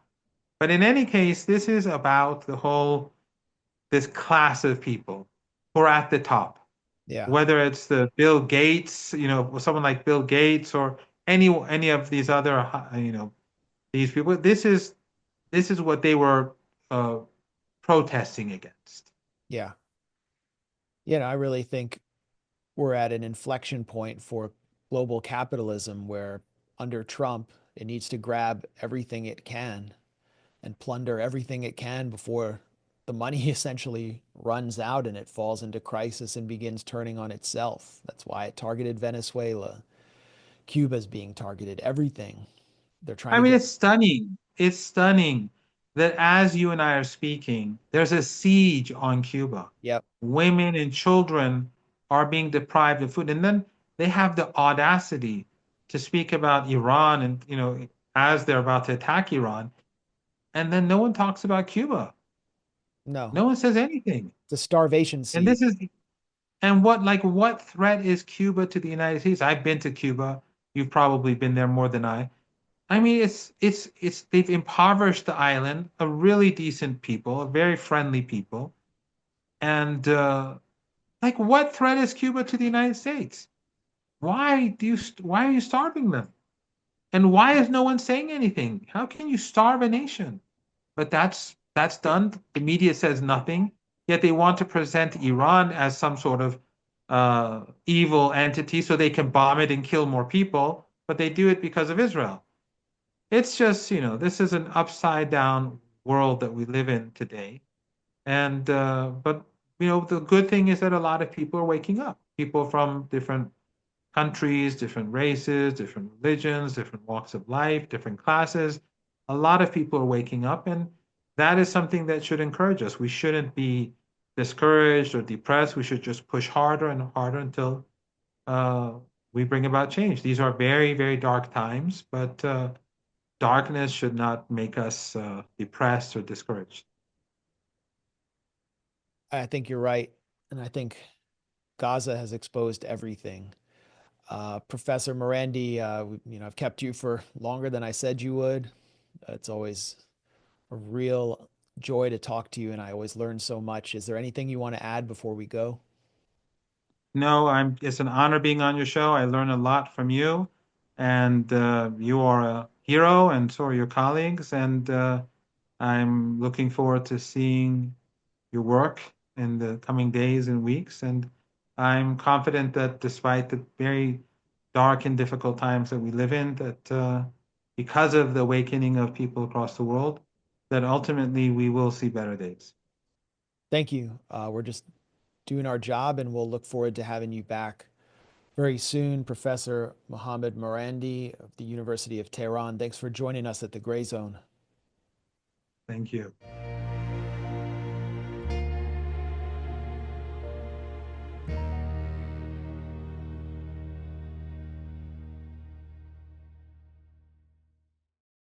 But in any case, this is about the whole this class of people who are at the top, yeah, whether it's the Bill Gates, or someone like Bill Gates, or any of these other, these people. This is what they were uh, protesting against. yeah. I really think we're at an inflection point for global capitalism where under Trump, it needs to grab everything it can and plunder everything it can before the money essentially runs out and it falls into crisis and begins turning on itself. That's why it targeted Venezuela. Cuba's being targeted, everything. They're trying I to mean, get, it's stunning. It's stunning that as you and I are speaking, there's a siege on Cuba. yep, Women and children are being deprived of food. And then they have the audacity to speak about Iran and, as they're about to attack Iran. And then no one talks about Cuba. no, No one says anything. it's a starvation And siege. this is, and what threat is Cuba to the United States? I've been to Cuba. You've probably been there more than I. I mean, they've impoverished the island, a really decent people, a very friendly people, and like, what threat is Cuba to the United States? Why are you starving them? And why is no one saying anything? How can you starve a nation? But that's done. The media says nothing. Yet they want to present Iran as some sort of evil entity so they can bomb it and kill more people. But they do it because of Israel. It's just, this is an upside down world that we live in today. And but the good thing is that a lot of people are waking up. People from different countries, different races, different religions, different walks of life, different classes. A lot of people are waking up, and that is something that should encourage us. We shouldn't be discouraged or depressed. We should just push harder and harder until uh, we bring about change. These are very, very dark times, but darkness should not make us depressed or discouraged. I think you're right. And I think Gaza has exposed everything. Professor Marandi, I've kept you for longer than I said you would. It's always a real joy to talk to you, and I always learn so much. Is there anything you want to add before we go? No, it's an honor being on your show. I learn a lot from you, and you are a hero, and so are your colleagues. And I'm looking forward to seeing your work in the coming days and weeks. And I'm confident that despite the very dark and difficult times that we live in, that because of the awakening of people across the world, that ultimately we will see better days. Thank you. We're just doing our job, and we'll look forward to having you back very soon, Professor Mohammad Marandi of the University of Tehran. Thanks for joining us at the Grayzone. Thank you.